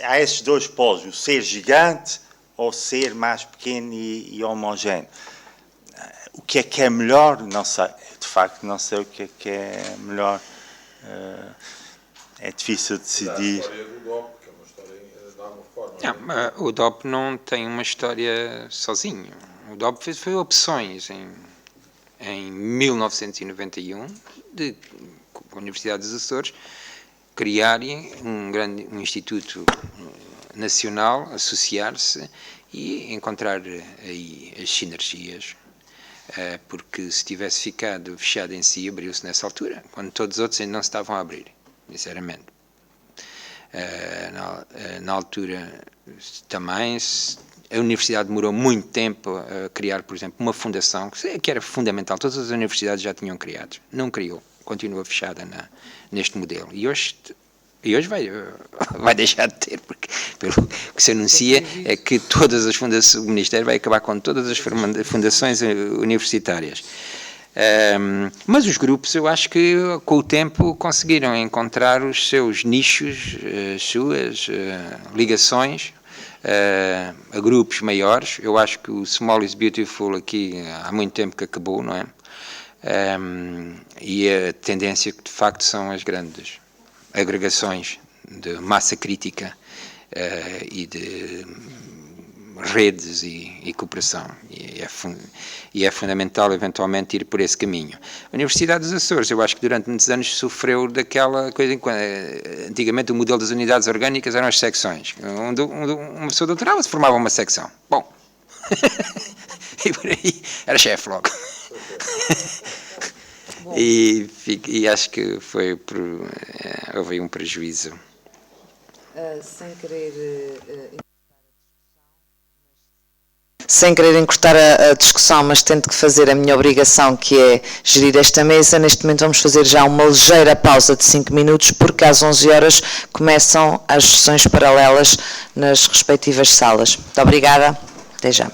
Há esses dois polos, o ser gigante ou ser mais pequeno e homogéneo. O que é melhor? Não sei. De facto, não sei o que é melhor. É difícil decidir. O DOP não tem uma história sozinho. O DOP foi opções em 1991 com a Universidade dos Açores criarem um instituto nacional, associar-se e encontrar aí as sinergias, porque se tivesse ficado fechado em si, abriu-se nessa altura, quando todos os outros ainda não se estavam a abrir, sinceramente. Na altura também a universidade demorou muito tempo a criar, por exemplo, uma fundação que era fundamental, todas as universidades já tinham criado, não criou, continua fechada neste modelo, e hoje vai deixar de ter, porque pelo que se anuncia é que todas as fundações, o Ministério vai acabar com todas as fundações universitárias. Mas os grupos, eu acho que com o tempo conseguiram encontrar os seus nichos, as suas ligações a grupos maiores. Eu acho que o Small is Beautiful aqui há muito tempo que acabou, não é? e a tendência que de facto são as grandes agregações de massa crítica e de redes e cooperação, e é fundamental eventualmente ir por esse caminho. A Universidade dos Açores, eu acho que durante muitos anos sofreu daquela coisa, antigamente o modelo das unidades orgânicas eram as secções, uma pessoa doutorava-se, formava uma secção, bom, e por aí era chefe logo. E acho que houve aí um prejuízo. Sem querer encurtar a discussão, mas tento que fazer a minha obrigação, que é gerir esta mesa. Neste momento vamos fazer já uma ligeira pausa de 5 minutos, porque às 11 horas começam as sessões paralelas nas respectivas salas. Muito obrigada. Até já.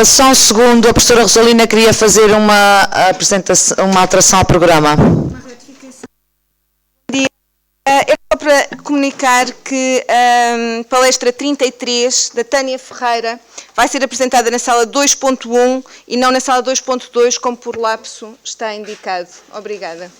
Só um segundo, a professora Rosalina queria fazer uma apresentação, uma alteração ao programa. É só para comunicar que a palestra 33 da Tânia Ferreira vai ser apresentada na sala 2.1 e não na sala 2.2, como por lapso está indicado. Obrigada.